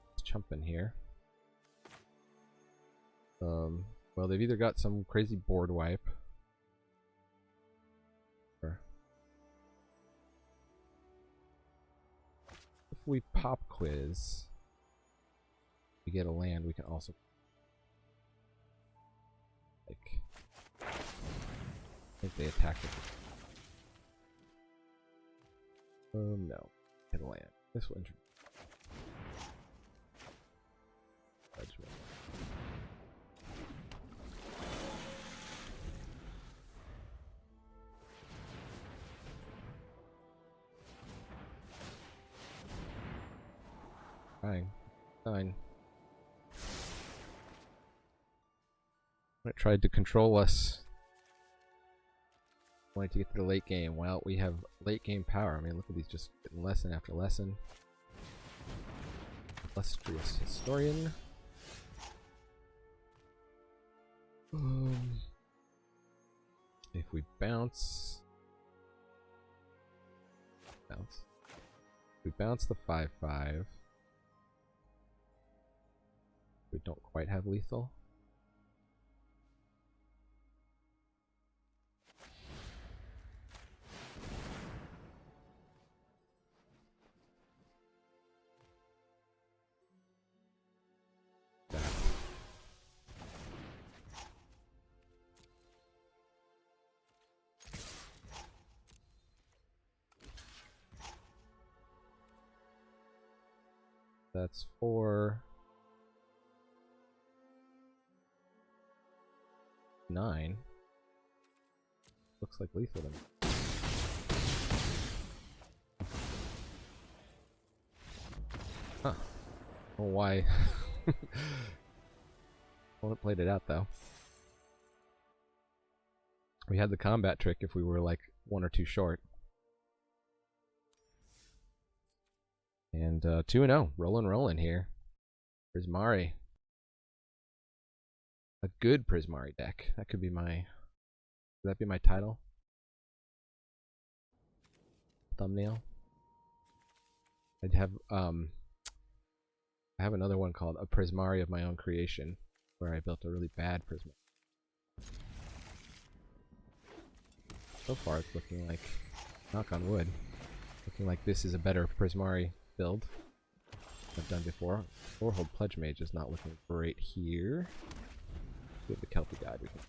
Let's jump in here. Well, they've either got some crazy board wipe. If we pop quiz, we get a land, we can also like I think they attacked it. No. Hit a land. This will introduce Fine. Fine. It tried to control us. Wanted to get to the late game. Well, we have late game power. I mean, look at these just getting lesson after lesson. Illustrious Historian. If we bounce. If we bounce the 5/5. We don't quite have lethal. That's 4, 9. Looks like lethal to me. Huh. Oh, why? Opponent played it out though. We had the combat trick if we were like 1 or 2 short. And 2-0, rolling here. Prismari. A good Prismari deck. That could be my. Would that be my title? Thumbnail. I'd have I have another one called A Prismari of My Own Creation, where I built a really bad Prismari. So far, it's looking like, knock on wood, looking like this is a better Prismari build I've done before. Fourhold Pledge Mage is not looking great here. We have the Kelpie God. We can...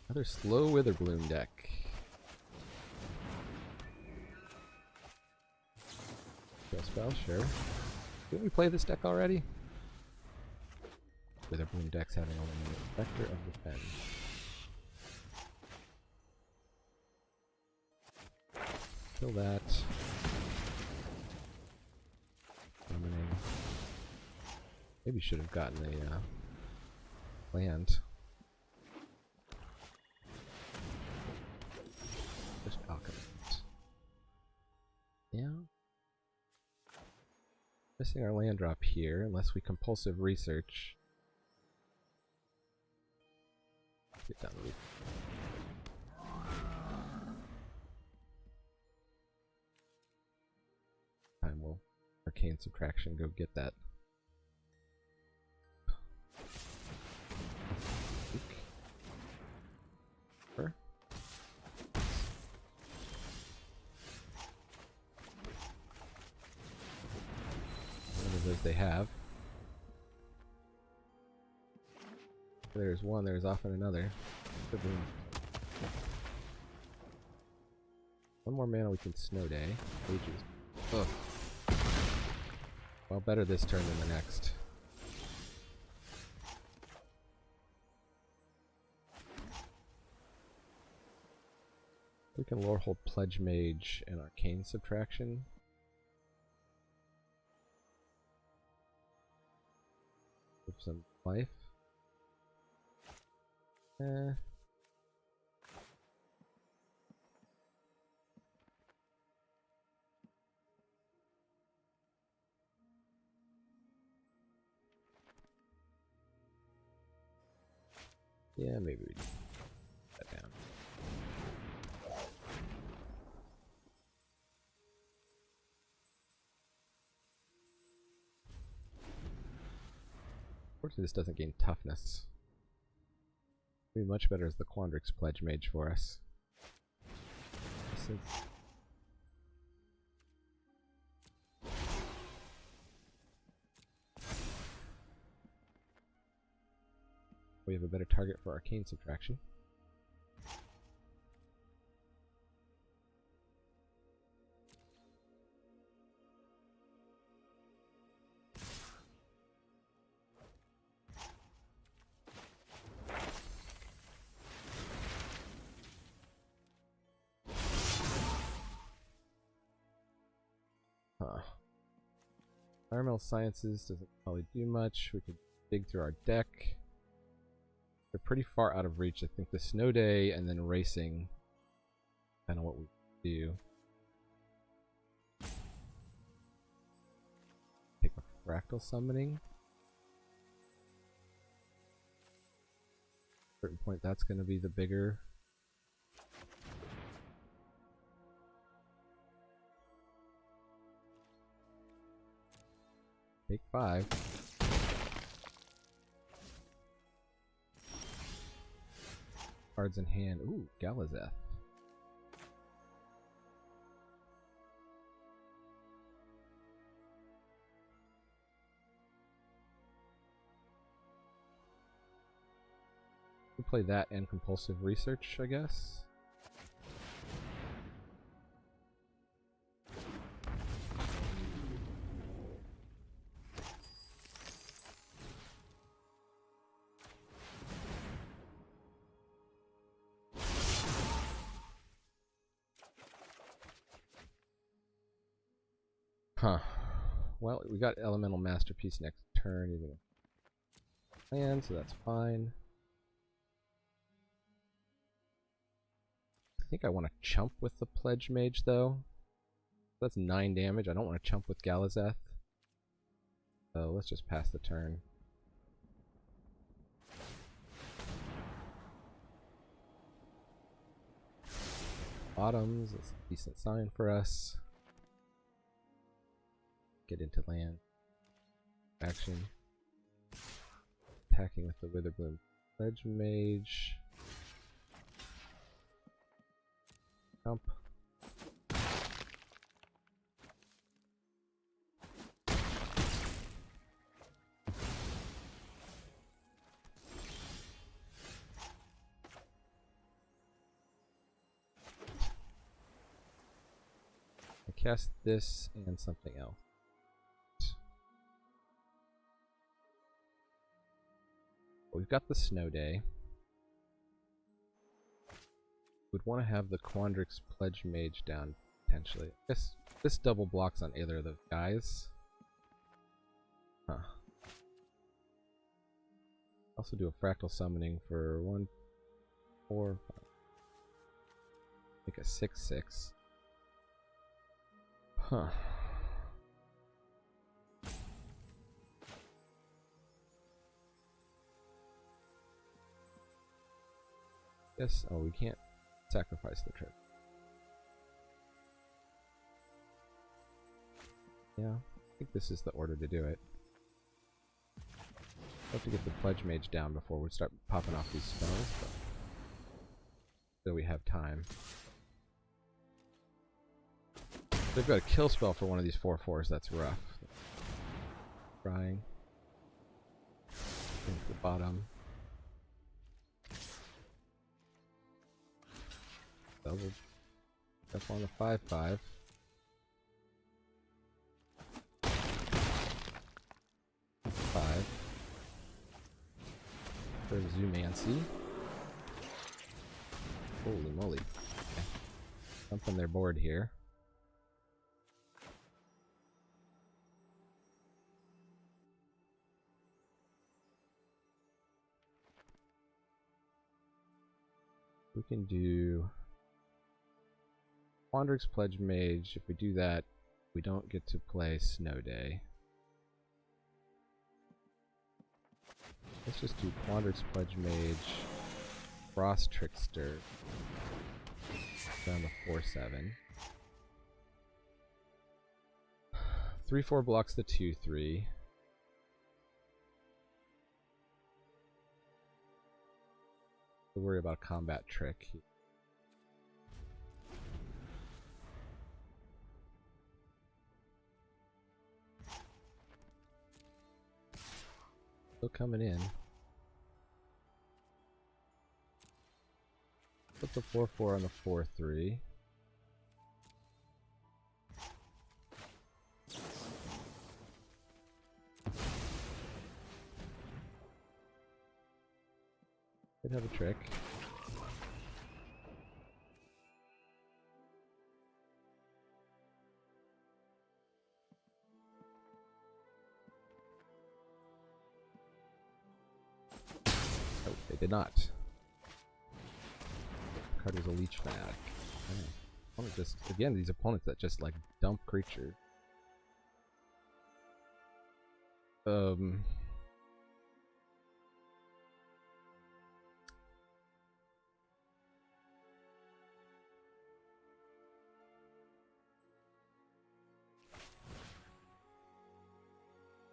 Another slow Witherbloom deck. Kill spell, sure. Didn't we play this deck already? Witherbloom decks having only a Vector of Defense. Kill that. Summoning. Maybe should have gotten a land. Just alchemist. Yeah. Missing our land drop here, unless we compulsive research. Get down the time will arcane subtraction go get that. Sure. One of those they have. There's one, there's often another. One more mana we can Snow Day. Ages. Ugh. Well, better this turn than the next. We can Lorehold Pledge Mage and Arcane Subtraction. With some life. Yeah, maybe we put that down. Unfortunately, this doesn't gain toughness. Be much better as the Quandrix Pledge Mage for us. We have a better target for Arcane Subtraction. Environmental Sciences doesn't probably do much. We could dig through our deck. They're pretty far out of reach. I think the Snow Day and then Racing kind of what we do. Take a Fractal Summoning. At a certain point that's going to be the bigger. Take 5. Cards in hand. Ooh, Galazeth. We play that and Compulsive Research, I guess. Huh. Well, we got Elemental Masterpiece next turn, even land, so that's fine. I think I want to chump with the Pledge Mage, though. That's 9 damage. I don't want to chump with Galazeth. So let's just pass the turn. Bottoms, that's a decent sign for us. Get into land. Action. Attacking with the Witherbloom Pledge Mage. Jump. I cast this and something else. We've got the Snow Day. Would want to have the Quandrix Pledge Mage down potentially. I guess this double blocks on either of those guys. Huh. Also do a fractal summoning for 1, 4, 5. Make a 6/6. Huh. Yes. Oh, we can't sacrifice the trip. Yeah, I think this is the order to do it. I have to get the Pledge Mage down before we start popping off these spells, but so we have time. They've got a kill spell for one of these 4/4s. That's rough. Trying. Into the bottom. Double. Up on the 5/5. For Zoomancy. Holy moly. Okay. Jump on their board here. We can do Quandrix Pledge Mage. If we do that, we don't get to play Snow Day. Let's just do Quandrix Pledge Mage, Frost Trickster, down to 4/7. 3/4 blocks the 2/3. Don't worry about a combat trick. Still coming in. Put the 4/4 on the 4/3. Could have a trick. Oh, they did not. Card was a leech fanatic. Opponent just again these opponents that just like dump creatures.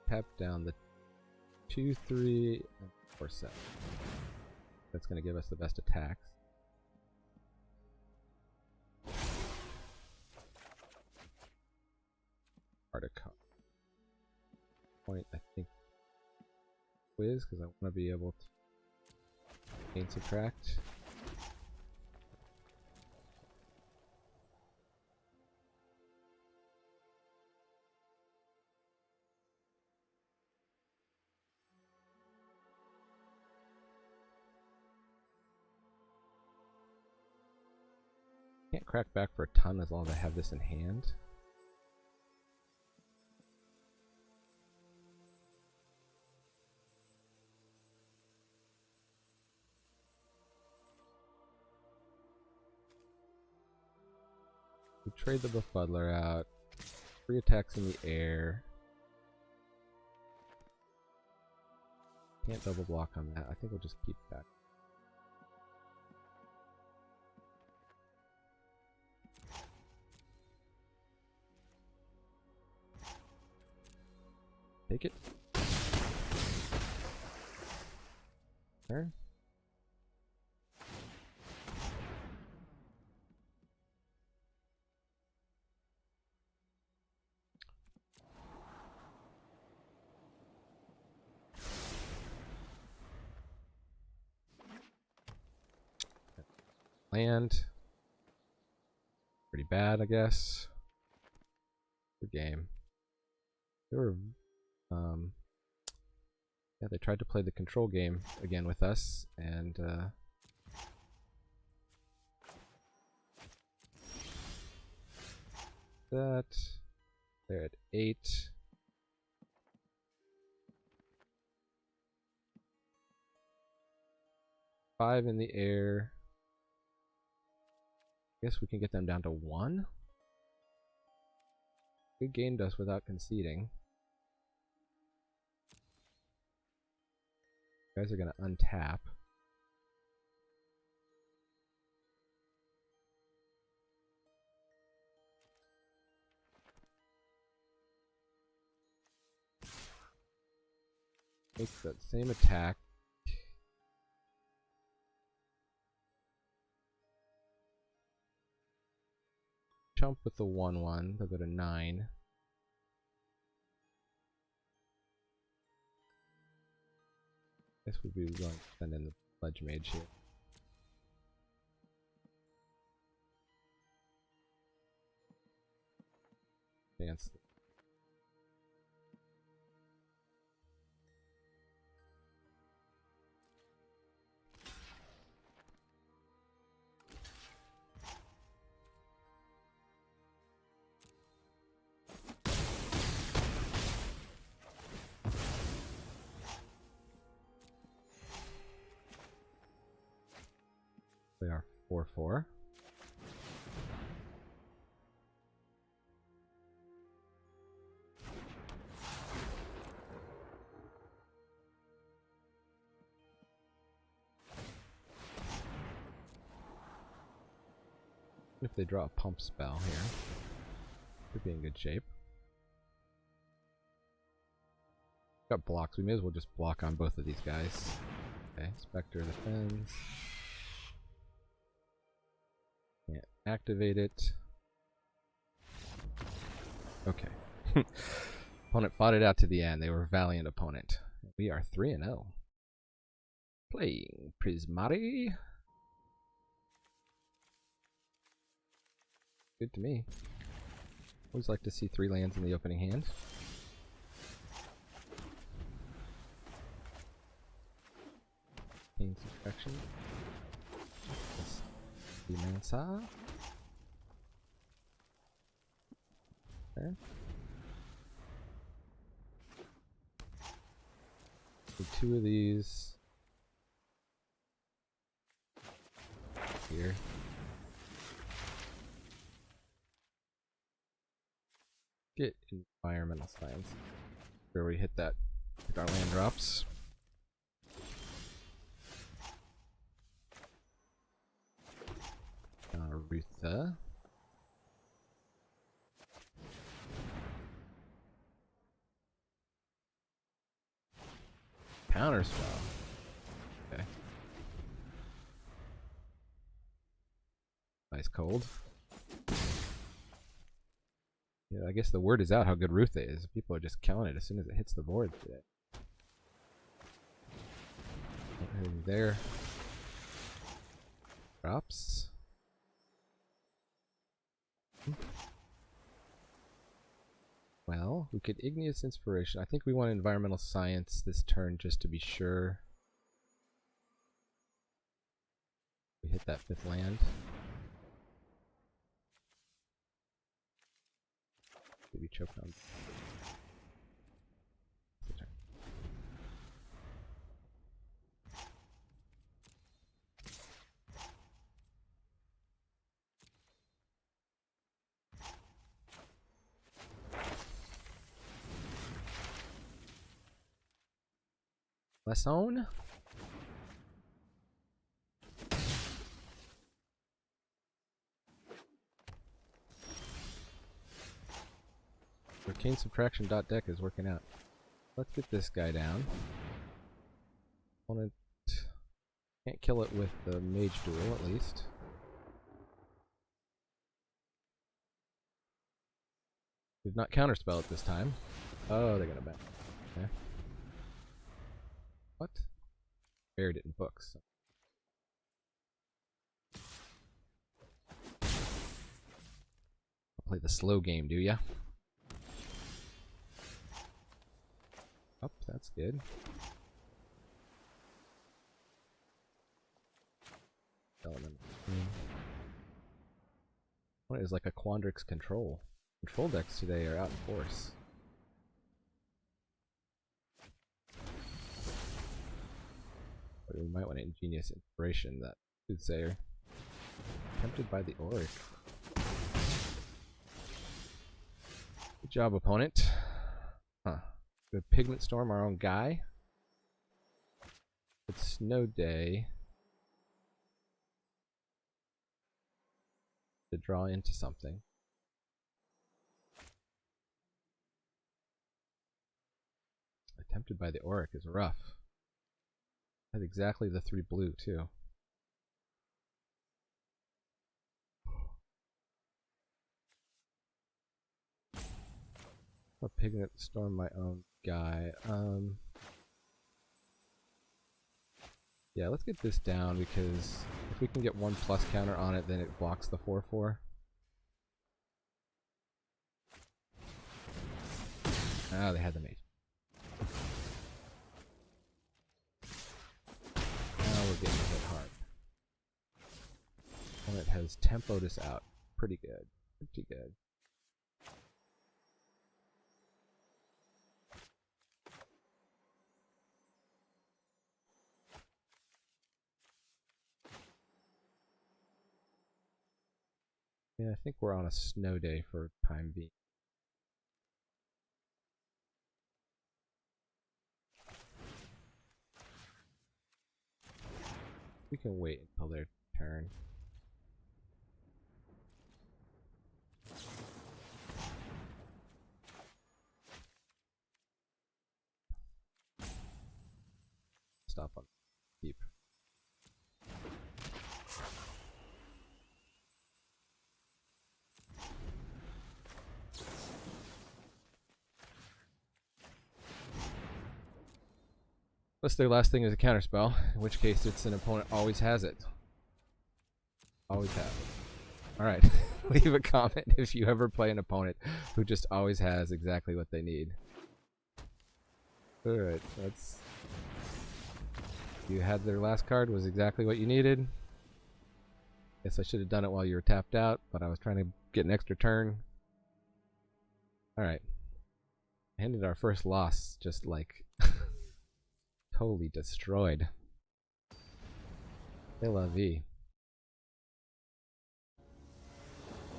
Tap down the 2/3 and 4/7. That's going to give us the best attacks. Article point, I think, quiz because I want to be able to gain subtract. Can't crack back for a ton as long as I have this in hand. We trade the Befuddler out. 3 attacks in the air. Can't double block on that. I think we'll just keep that. Take it. Turn. Land. Pretty bad, I guess. Good game. They were, Yeah, they tried to play the control game again with us, and that they're at 8. Five in the air. Guess we can get them down to 1. They gained us without conceding. You guys are gonna untap. Make that same attack. Jump with the 1/1. They'll go to 9. Guess we'd be going to send in the Pledge Mage here. Dance. They are 4/4. If they draw a pump spell here, could be in good shape. Got blocks. We may as well just block on both of these guys. Okay, Spectre defends. Can't activate it. Okay. Opponent fought it out to the end. They were a valiant opponent. We are 3-0. Playing Prismari. Good to me. Always like to see 3 lands in the opening hand. Pain Subtraction. Mansa. Okay. So 2 of these here. Get environmental science. Where we hit that with our land drops. Rutha. Counterspell. Okay. Nice cold. Yeah, I guess the word is out how good Rutha is. People are just killing it as soon as it hits the board today. There. Drops. Well, we could Igneous Inspiration. I think we want Environmental Science this turn just to be sure. We hit that 5th land. Maybe choke on. Lesson. Arcane Subtraction .deck is working out. Let's get this guy down. Opponent can't kill it with the Mage Duel, at least. Did not counterspell it this time. Oh, they're gonna back. Okay. What? Buried it in books. I'll play the slow game, do ya? Up, that's good. is like a Quandrix control. Control decks today are out in force. But we might want an Ingenious Inspiration, that soothsayer. Tempted by the Auric. Good job, opponent. Huh. Good Pigment Storm, our own guy. It's Snow Day. To draw into something. Tempted by the Auric is rough. Has exactly the 3 blue too. A Pigment Storm, my own guy. Yeah, let's get this down because if we can get 1+ counter on it, then it blocks the 4/4. Ah, they had the mage. Now we're getting hit hard. And it has tempoed us out. Pretty good. Pretty good. Yeah, I think we're on a snow day for time being. We can wait until their turn. Stop on keep. Unless their last thing is a counterspell, in which case it's an opponent always has it. Always have it. Alright, leave a comment if you ever play an opponent who just always has exactly what they need. Alright, that's... You had their last card, was exactly what you needed. Guess I should have done it while you were tapped out, but I was trying to get an extra turn. Alright. Ended our first loss, just like... totally destroyed. C'est la vie.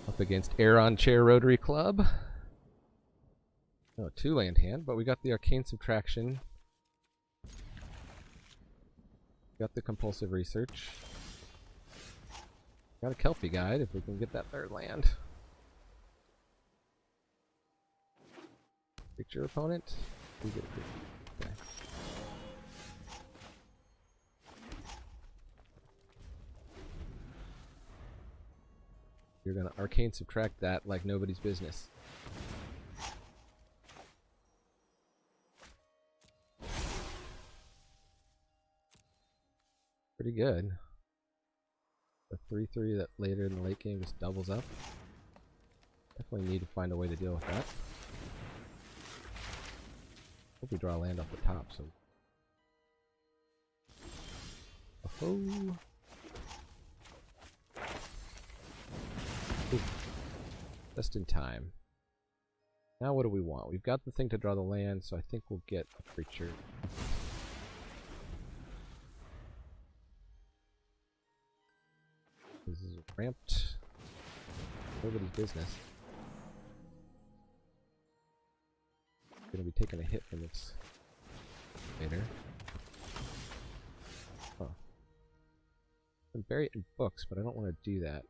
Up against Aeron Chair Rotary Club. Oh, 2-land hand, but we got the Arcane Subtraction. Got the Compulsive Research. Got a Kelpie Guide if we can get that 3rd land. Picture opponent. We get a picture. Okay. You're gonna Arcane Subtract that like nobody's business. Pretty good. The 3/3 that later in the late game just doubles up. Definitely need to find a way to deal with that. Hope we draw land off the top, so. Oh. Just in time. Now what do we want? We've got the thing to draw the land, so I think we'll get a creature. This is ramped. Nobody's business. Gonna be taking a hit from this later. Huh. I'm buried in books, but I don't want to do that.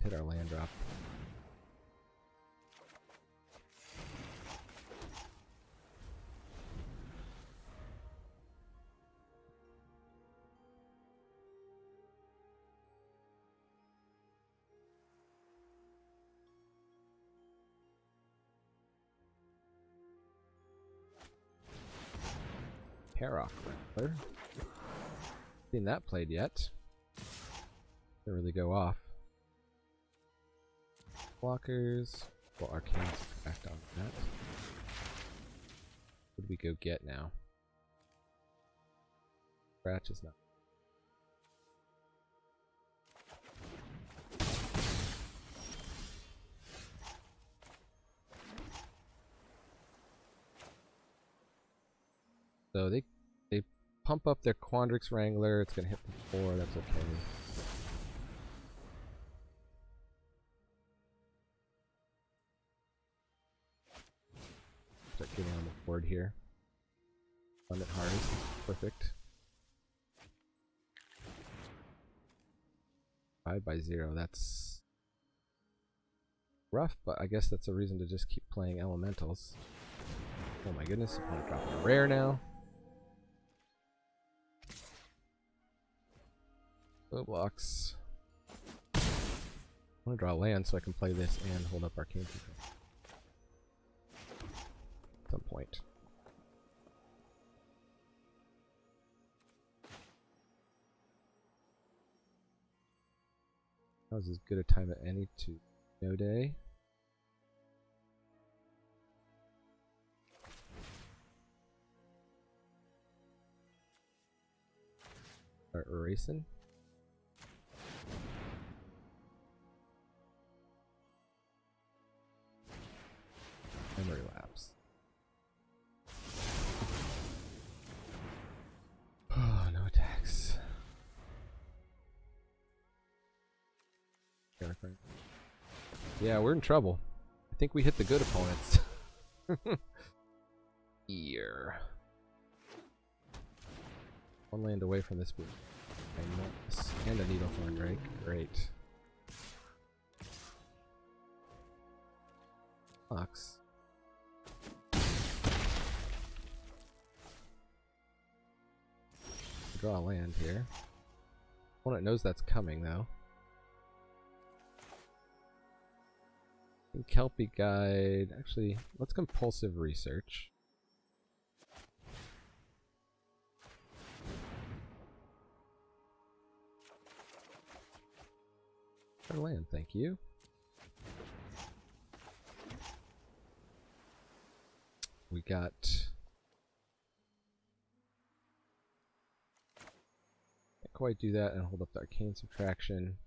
Hit our land drop. Parock Rattler. Seen that played yet. Didn't really go off. Blockers. Well, Arcane Subtract on that. What do we go get now? Scratch is not. So they pump up their Quandrix Wrangler. It's gonna hit the 4. That's okay. Start getting on the board here. Fund it hard. Perfect. 5/0. That's rough, but I guess that's a reason to just keep playing elementals. Oh my goodness, opponent dropping a rare now. Low blocks. I want to draw land so I can play this and hold up Arcane Control. At some point. That was as good a time as any to no day. Start erasing. Memory lapse. Oh, no attacks. Yeah, we're in trouble. I think we hit the good opponents. Here. One land away from this blue. And a Needlethorn Drake. Great. Box. Draw a land here. Opponent knows that's coming though. Kelpie Guide. Actually, let's compulsive research. Our land, thank you. We got can't quite do that and hold up the Arcane Subtraction.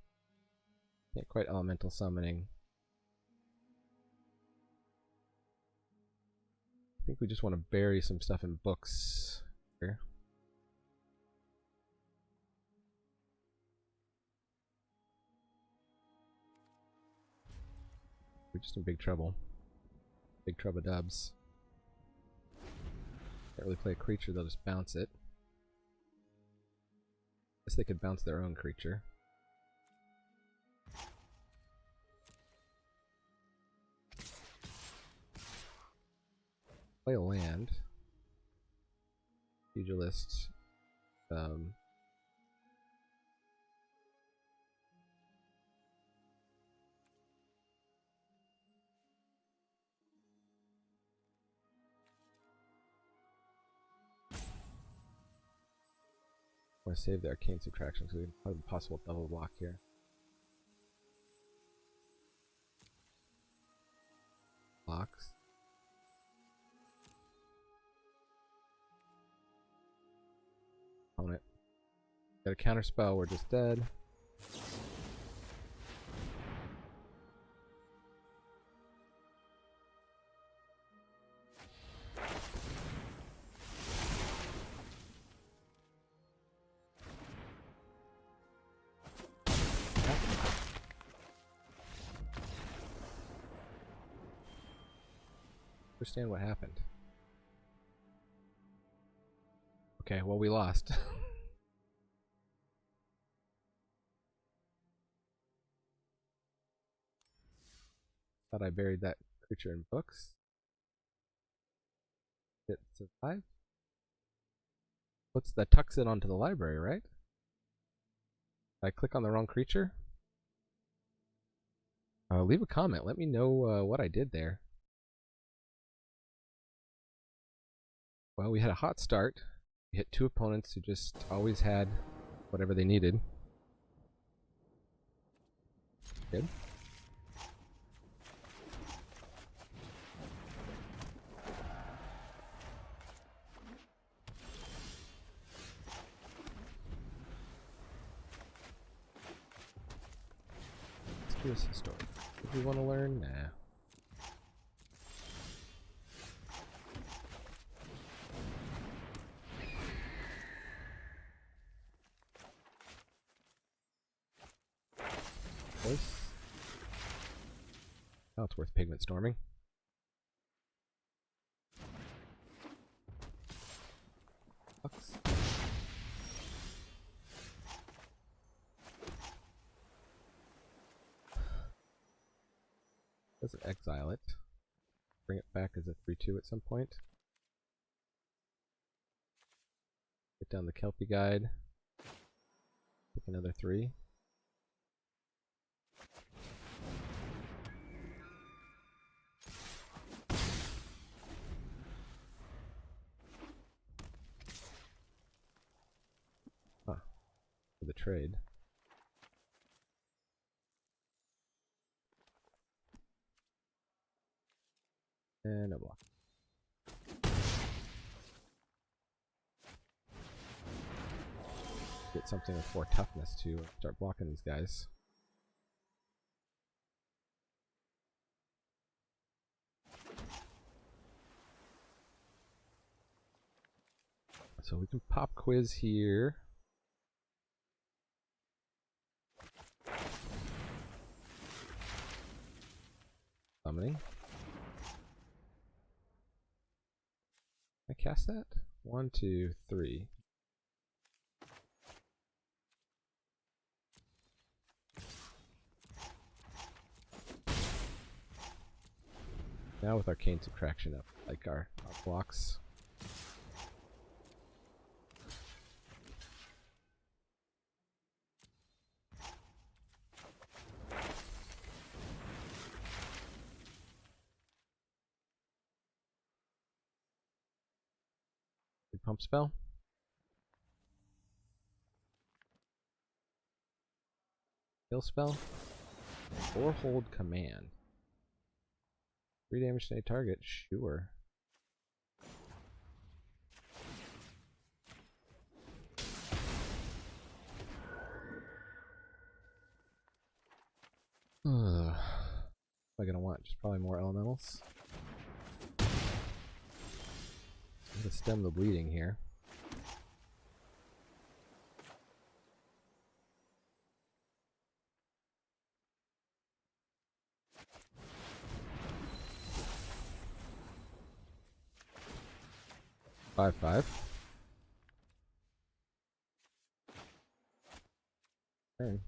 Can't quite Elemental Summoning. I think we just want to bury some stuff in books here. We're just in big trouble. Big trouble dubs. Can't really play a creature, they'll just bounce it. Guess they could bounce their own creature. Play a land. Pugilist. I want to save the Arcane Subtraction because we have a possible double block here. Blocks. Opponent. Got a counter spell, we're just dead. Understand what happened. Okay, well we lost. Thought I buried that creature in books. Did it survive? What's that? Tucks it onto the library, right? Did I click on the wrong creature? Leave a comment. Let me know what I did there. Well, we had a hot start. We hit 2 opponents who just always had whatever they needed. Good. Let's do this historic. Do we want to learn? Nah. Oh, it's worth Pigment Storming. Bucks. Let's exile it. Bring it back as a 3/2 at some point. Get down the Kelpie Guide. Pick another 3. Huh. For the trade. And a block. Get something with 4 toughness to start blocking these guys. So we can pop quiz here. Summoning. Can I cast that? 1, 2, 3. Now with Arcane Subtraction up, like our blocks. Good pump spell. Kill spell. Or hold command. 3 damage to a target, sure. What am I gonna want? Just probably more elementals. I'm gonna stem the bleeding here. Five. Turn.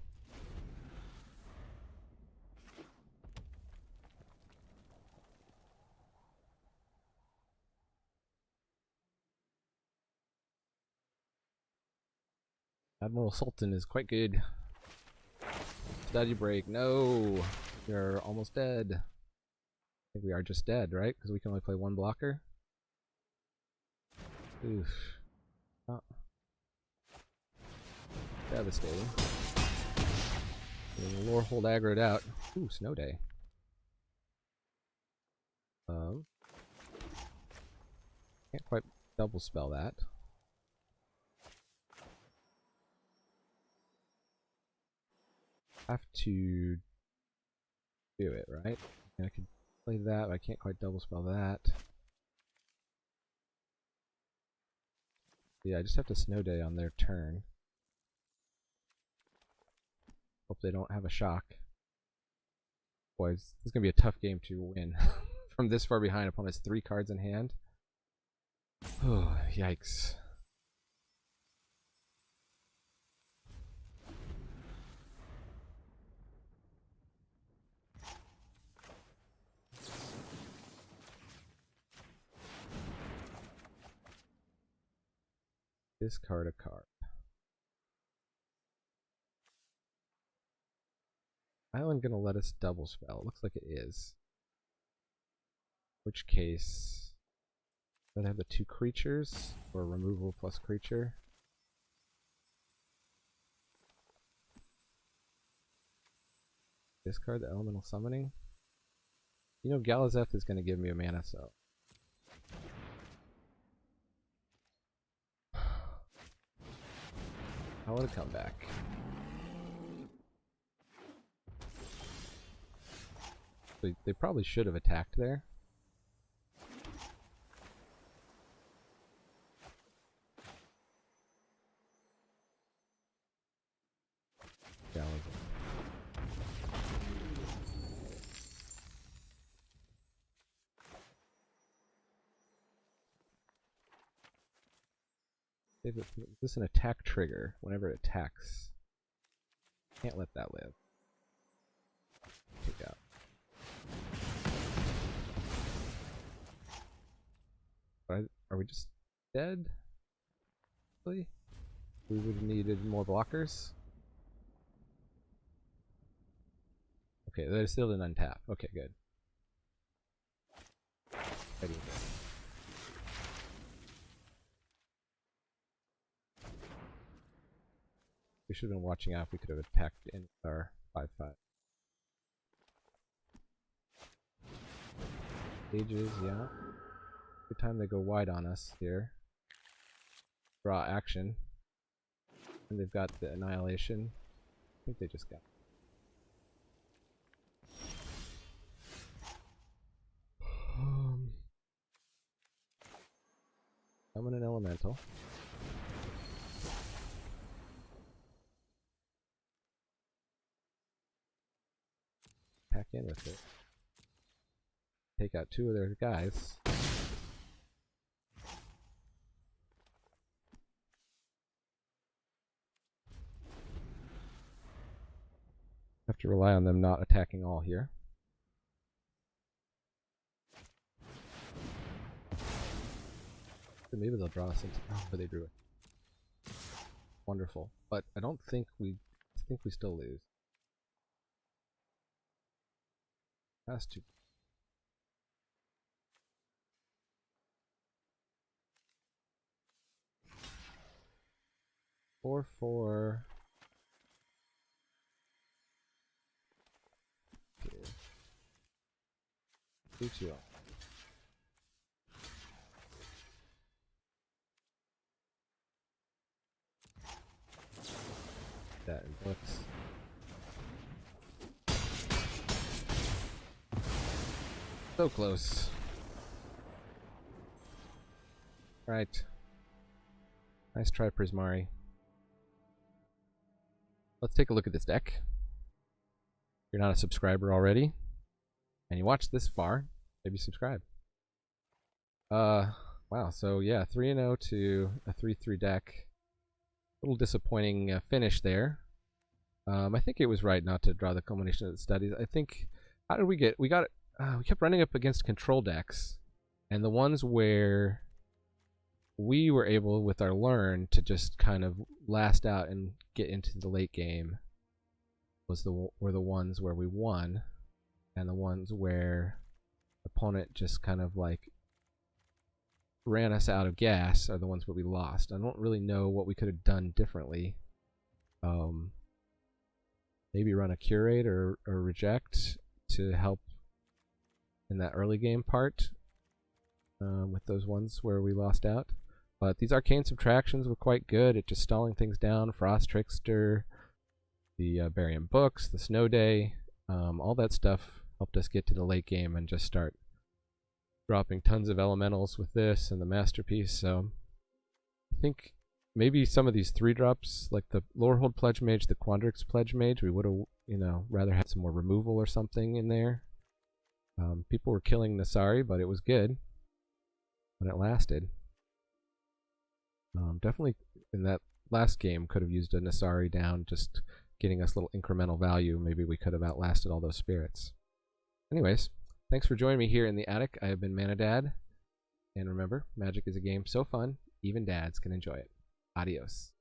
Admiral Sultan is quite good. Study break. No! You're almost dead. I think we are just dead, right? Because we can only play 1 blocker. Oof. Oh. Devastating. And the lore hold aggroed out. Ooh, Snow Day. Can't quite double spell that. Have to do it, right? And I could play that, but I can't quite double spell that. Yeah, I just have to Snow Day on their turn. Hope they don't have a shock. Boys, this is gonna be a tough game to win. From this far behind, opponent has 3 cards in hand. Oh, yikes. Discard a card. Island gonna let us double spell. It looks like it is. In which case, I'd have the 2 creatures, or removal plus creature. Discard the elemental summoning. You know, Galazeth is going to give me a mana, so. How would it come back? They probably should have attacked there. Galazeth. Is this an attack trigger? Whenever it attacks. Can't let that live. Take out. Are we just dead? Really? We would have needed more blockers. Okay, they still didn't untap. Okay, good. We should have been watching out. We could have attacked in our 5/5. Ages, yeah. Good time they go wide on us here. Draw action. And they've got the annihilation. I think they just got. Summon an elemental. Pack in with it. Take out 2 of their guys. Have to rely on them not attacking all here. So maybe they'll draw us into. Oh, but they drew it. Wonderful, but I don't think we. I think we still lose. Has to. Four. Okay. 2-2. That in books. So close. Right. Nice try, Prismari. Let's take a look at this deck. If you're not a subscriber already, and you watched this far, maybe subscribe. Wow, so yeah, 3-0 to a 3-3 deck. A little disappointing finish there. I think it was right not to draw the culmination of the studies. I think, how did we get, we kept running up against control decks, and the ones where we were able, with our learn, to just kind of last out and get into the late game were the ones where we won, and the ones where opponent just kind of like ran us out of gas are the ones where we lost. I don't really know what we could have done differently. Maybe run a curate or reject to help in that early game part with those ones where we lost out. But these arcane subtractions were quite good at just stalling things down. Frost Trickster, the Barium Books, the Snow Day, all that stuff helped us get to the late game and just start dropping tons of elementals with this and the Masterpiece. So I think maybe some of these 3-drops, like the Lorehold Pledge Mage, the Quandrix Pledge Mage, we would have, rather had some more removal or something in there. People were killing Nasari, but it was good when it lasted. Definitely in that last game could have used a Nasari down, just getting us a little incremental value. Maybe we could have outlasted all those spirits. Anyways, thanks for joining me here in the attic. I have been Manadad, and remember, Magic is a game so fun, even dads can enjoy it. Adios.